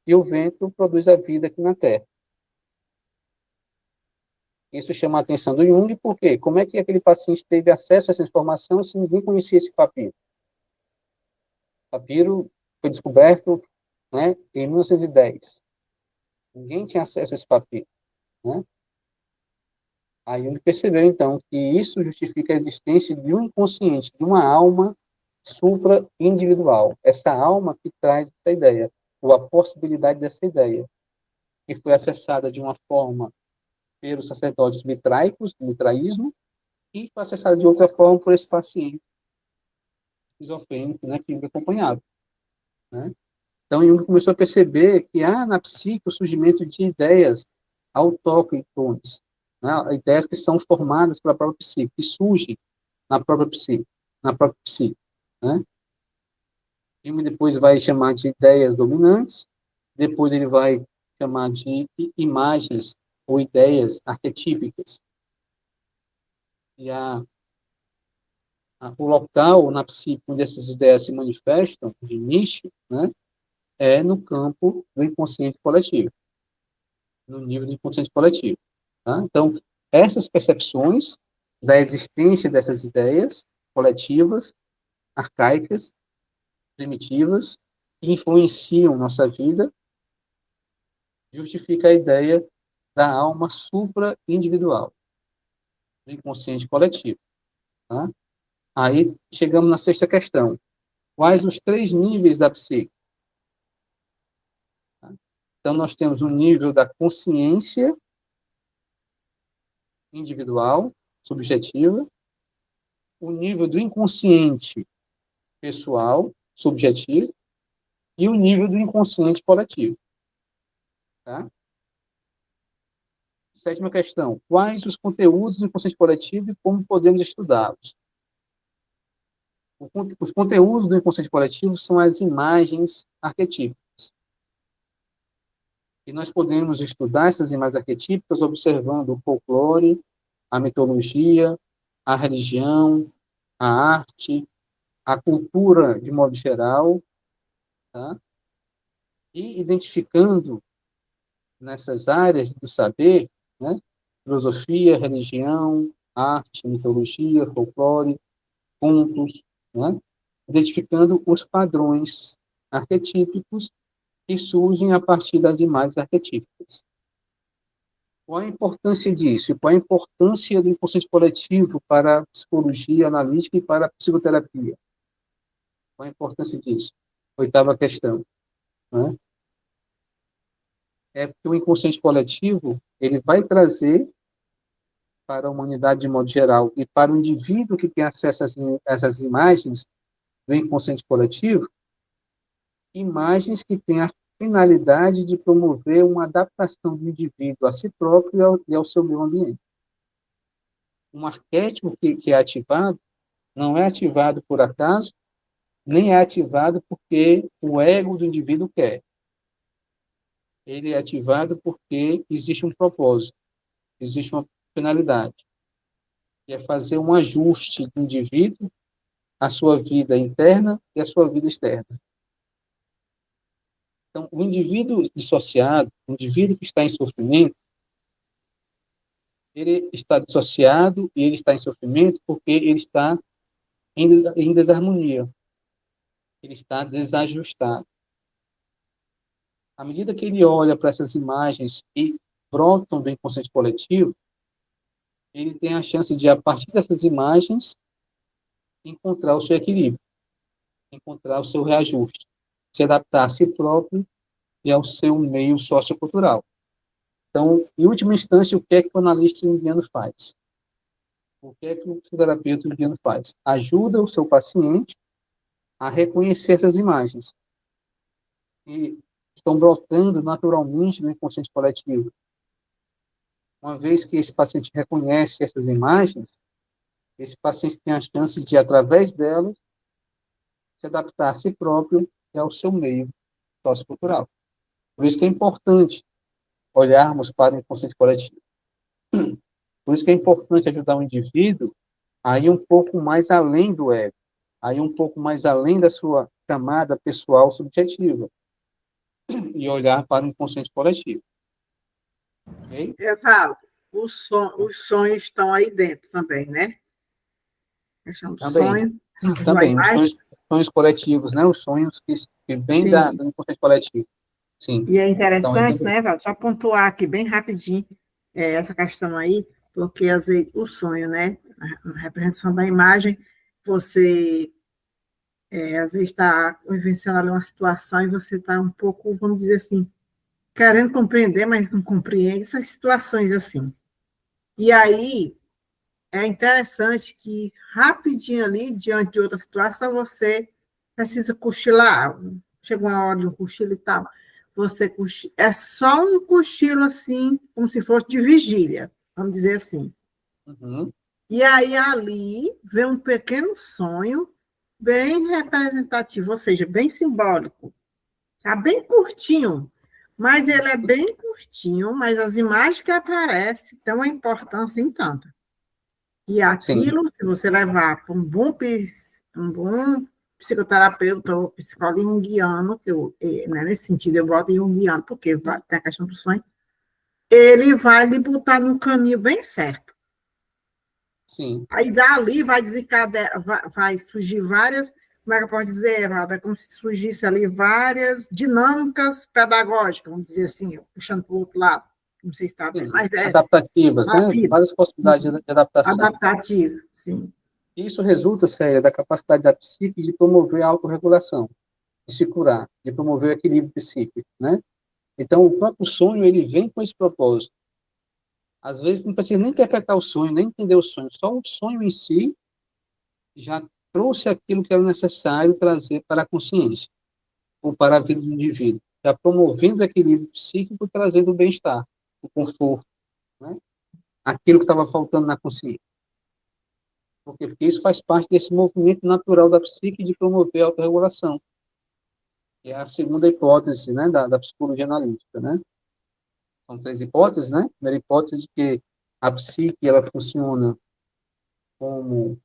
e o vento produz a vida aqui na Terra. Isso chama a atenção do Jung, porque como é que aquele paciente teve acesso a essa informação se ninguém conhecia esse papiro? O papiro foi descoberto, né, em 1910. Ninguém tinha acesso a esse papiro. Né? Aí Jung percebeu, então, que isso justifica a existência de um inconsciente, de uma alma supra-individual. Essa alma que traz essa ideia, ou a possibilidade dessa ideia, que foi acessada de uma forma pelos sacerdotes mitraicos, do mitraísmo, e foi acessada de outra forma por esse paciente esquizofrênico, né, que Jung acompanhava. Né? Então, Jung começou a perceber que há na psique o surgimento de ideias autóctones, né? Ideias que são formadas pela própria psique, que surgem na própria psique, né? Jung depois vai chamar de ideias dominantes, depois ele vai chamar de imagens ou ideias arquetípicas. E o local na psique onde essas ideias se manifestam, de início, né, é no campo do inconsciente coletivo, no nível do inconsciente coletivo. Tá? Então, essas percepções da existência dessas ideias coletivas, arcaicas, primitivas, que influenciam nossa vida, justifica a ideia da alma supra-individual, do inconsciente coletivo. Tá? Aí chegamos na sexta questão. Quais os 3 níveis da psique? Tá? Então, nós temos um nível da consciência individual, subjetiva, o nível do inconsciente pessoal, subjetivo, e o nível do inconsciente coletivo. Tá? Sétima questão. Quais os conteúdos do inconsciente coletivo e como podemos estudá-los? Os conteúdos do inconsciente coletivo são as imagens arquetípicas. E nós podemos estudar essas imagens arquetípicas observando o folclore, a mitologia, a religião, a arte, a cultura de modo geral, tá? E identificando nessas áreas do saber, né, filosofia, religião, arte, mitologia, folclore, contos, né, identificando os padrões arquetípicos que surgem a partir das imagens arquetípicas. Qual a importância disso? E qual a importância do inconsciente coletivo para a psicologia analítica e para a psicoterapia? Qual a importância disso? Oitava questão. Né? É que o inconsciente coletivo ele vai trazer para a humanidade de modo geral e para o indivíduo que tem acesso a essas imagens do inconsciente coletivo, imagens que têm a finalidade de promover uma adaptação do indivíduo a si próprio e ao seu meio ambiente. Um arquétipo que é ativado não é ativado por acaso, nem é ativado porque o ego do indivíduo quer. Ele é ativado porque existe um propósito, existe uma finalidade, que é fazer um ajuste do indivíduo à sua vida interna e à sua vida externa. Então, o indivíduo dissociado, o indivíduo que está em sofrimento, ele está dissociado e ele está em sofrimento porque ele está em desarmonia, ele está desajustado. À medida que ele olha para essas imagens que brotam do inconsciente coletivo, ele tem a chance de, a partir dessas imagens, encontrar o seu equilíbrio, encontrar o seu reajuste, se adaptar a si próprio e ao seu meio sociocultural. Então, em última instância, o que é que o analista junguiano faz? O que é que o psicoterapeuta junguiano faz? Ajuda o seu paciente a reconhecer essas imagens que estão brotando naturalmente no inconsciente coletivo. Uma vez que esse paciente reconhece essas imagens, esse paciente tem a chance de, através delas, se adaptar a si próprio e ao seu meio sociocultural. Por isso que é importante olharmos para o inconsciente coletivo. Por isso que é importante ajudar o indivíduo a ir um pouco mais além do ego, a ir um pouco mais além da sua camada pessoal subjetiva e olhar para o inconsciente coletivo. Okay? Evaldo, os sonhos estão aí dentro também, né? A questão do sonho. Também, os sonhos coletivos, né? Os sonhos que vêm do inconsciente coletivo. Sim. E é interessante, né, Evaldo? Só pontuar aqui bem rapidinho essa questão aí, porque às vezes o sonho, né? A representação da imagem, você às vezes está vivenciando ali uma situação e você está um pouco, vamos dizer assim, querendo compreender, mas não compreende, essas situações assim. E aí, é interessante que, rapidinho ali, diante de outra situação, você precisa cochilar, chega uma hora de um cochilo e tal, você é só um cochilo assim, como se fosse de vigília, vamos dizer assim. Uhum. E aí ali vem um pequeno sonho bem representativo, ou seja, bem simbólico. Está bem curtinho, mas ele é bem curtinho, mas as imagens que aparecem têm uma importância em tanta. E aquilo, se você levar para um bom psicoterapeuta ou psicólogo junguiano, que né, nesse sentido eu boto junguiano, porque tem a questão do sonho, ele vai lhe botar no caminho bem certo. Sim. Aí dali vai surgir várias, como é que eu posso dizer, Evaldo? É como se surgisse ali várias dinâmicas pedagógicas, vamos dizer assim, puxando para o outro lado. Não sei se está bem, mas adaptativas, né? Várias possibilidades de adaptação. Adaptativo, sim. Isso resulta, Célia, da capacidade da psique de promover a autorregulação, de se curar, de promover o equilíbrio psíquico, né? Então, o próprio sonho, ele vem com esse propósito. Às vezes, não precisa nem interpretar o sonho, nem entender o sonho. Só o sonho em si já trouxe aquilo que era necessário trazer para a consciência, ou para a vida do indivíduo. Já promovendo o equilíbrio psíquico, trazendo o bem-estar, o conforto, né? Aquilo que estava faltando na consciência. Porque isso faz parte desse movimento natural da psique de promover a autorregulação. Que é a segunda hipótese, né, da psicologia analítica, né? São 3 hipóteses, né? A primeira hipótese de que a psique, ela funciona como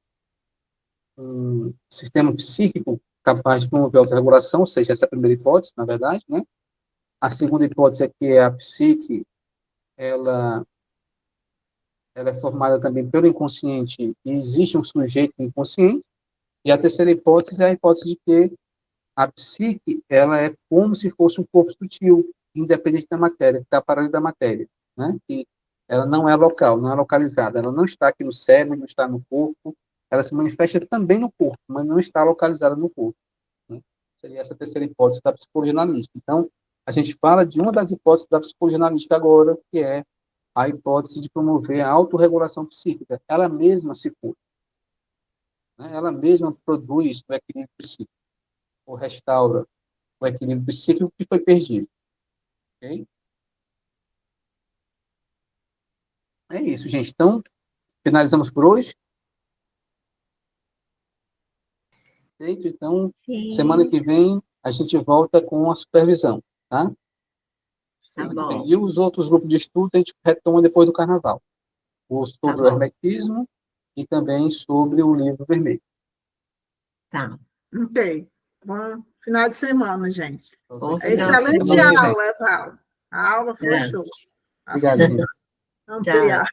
um sistema psíquico capaz de promover a autorregulação, ou seja, essa é a primeira hipótese, na verdade, né? A segunda hipótese é que a psique, ela é formada também pelo inconsciente e existe um sujeito inconsciente. E a terceira hipótese é a hipótese de que a psique, ela é como se fosse um corpo sutil, independente da matéria, que está para além da matéria, né? Que ela não é local, não é localizada, ela não está aqui no cérebro, não está no corpo, ela se manifesta também no corpo, mas não está localizada no corpo, né? Seria essa terceira hipótese da psicologia analítica. Então, a gente fala de uma das hipóteses da psicologia analítica agora, que é a hipótese de promover a autorregulação psíquica. Ela mesma se cura, né? Ela mesma produz o equilíbrio psíquico, ou restaura o equilíbrio psíquico que foi perdido. Ok? É isso, gente. Então, finalizamos por hoje. Perfeito? Então, Sim. semana que vem, a gente volta com a supervisão, tá? Tá Semana que bom. vem. E os outros grupos de estudo a gente retoma depois do carnaval. Sobre o hermetismo e também sobre o livro vermelho. Tá. Ok. Bom final de semana, gente. Então, Excelente semana que vem. aula, Evaldo. A aula foi show. Obrigado, gente. Ampliar.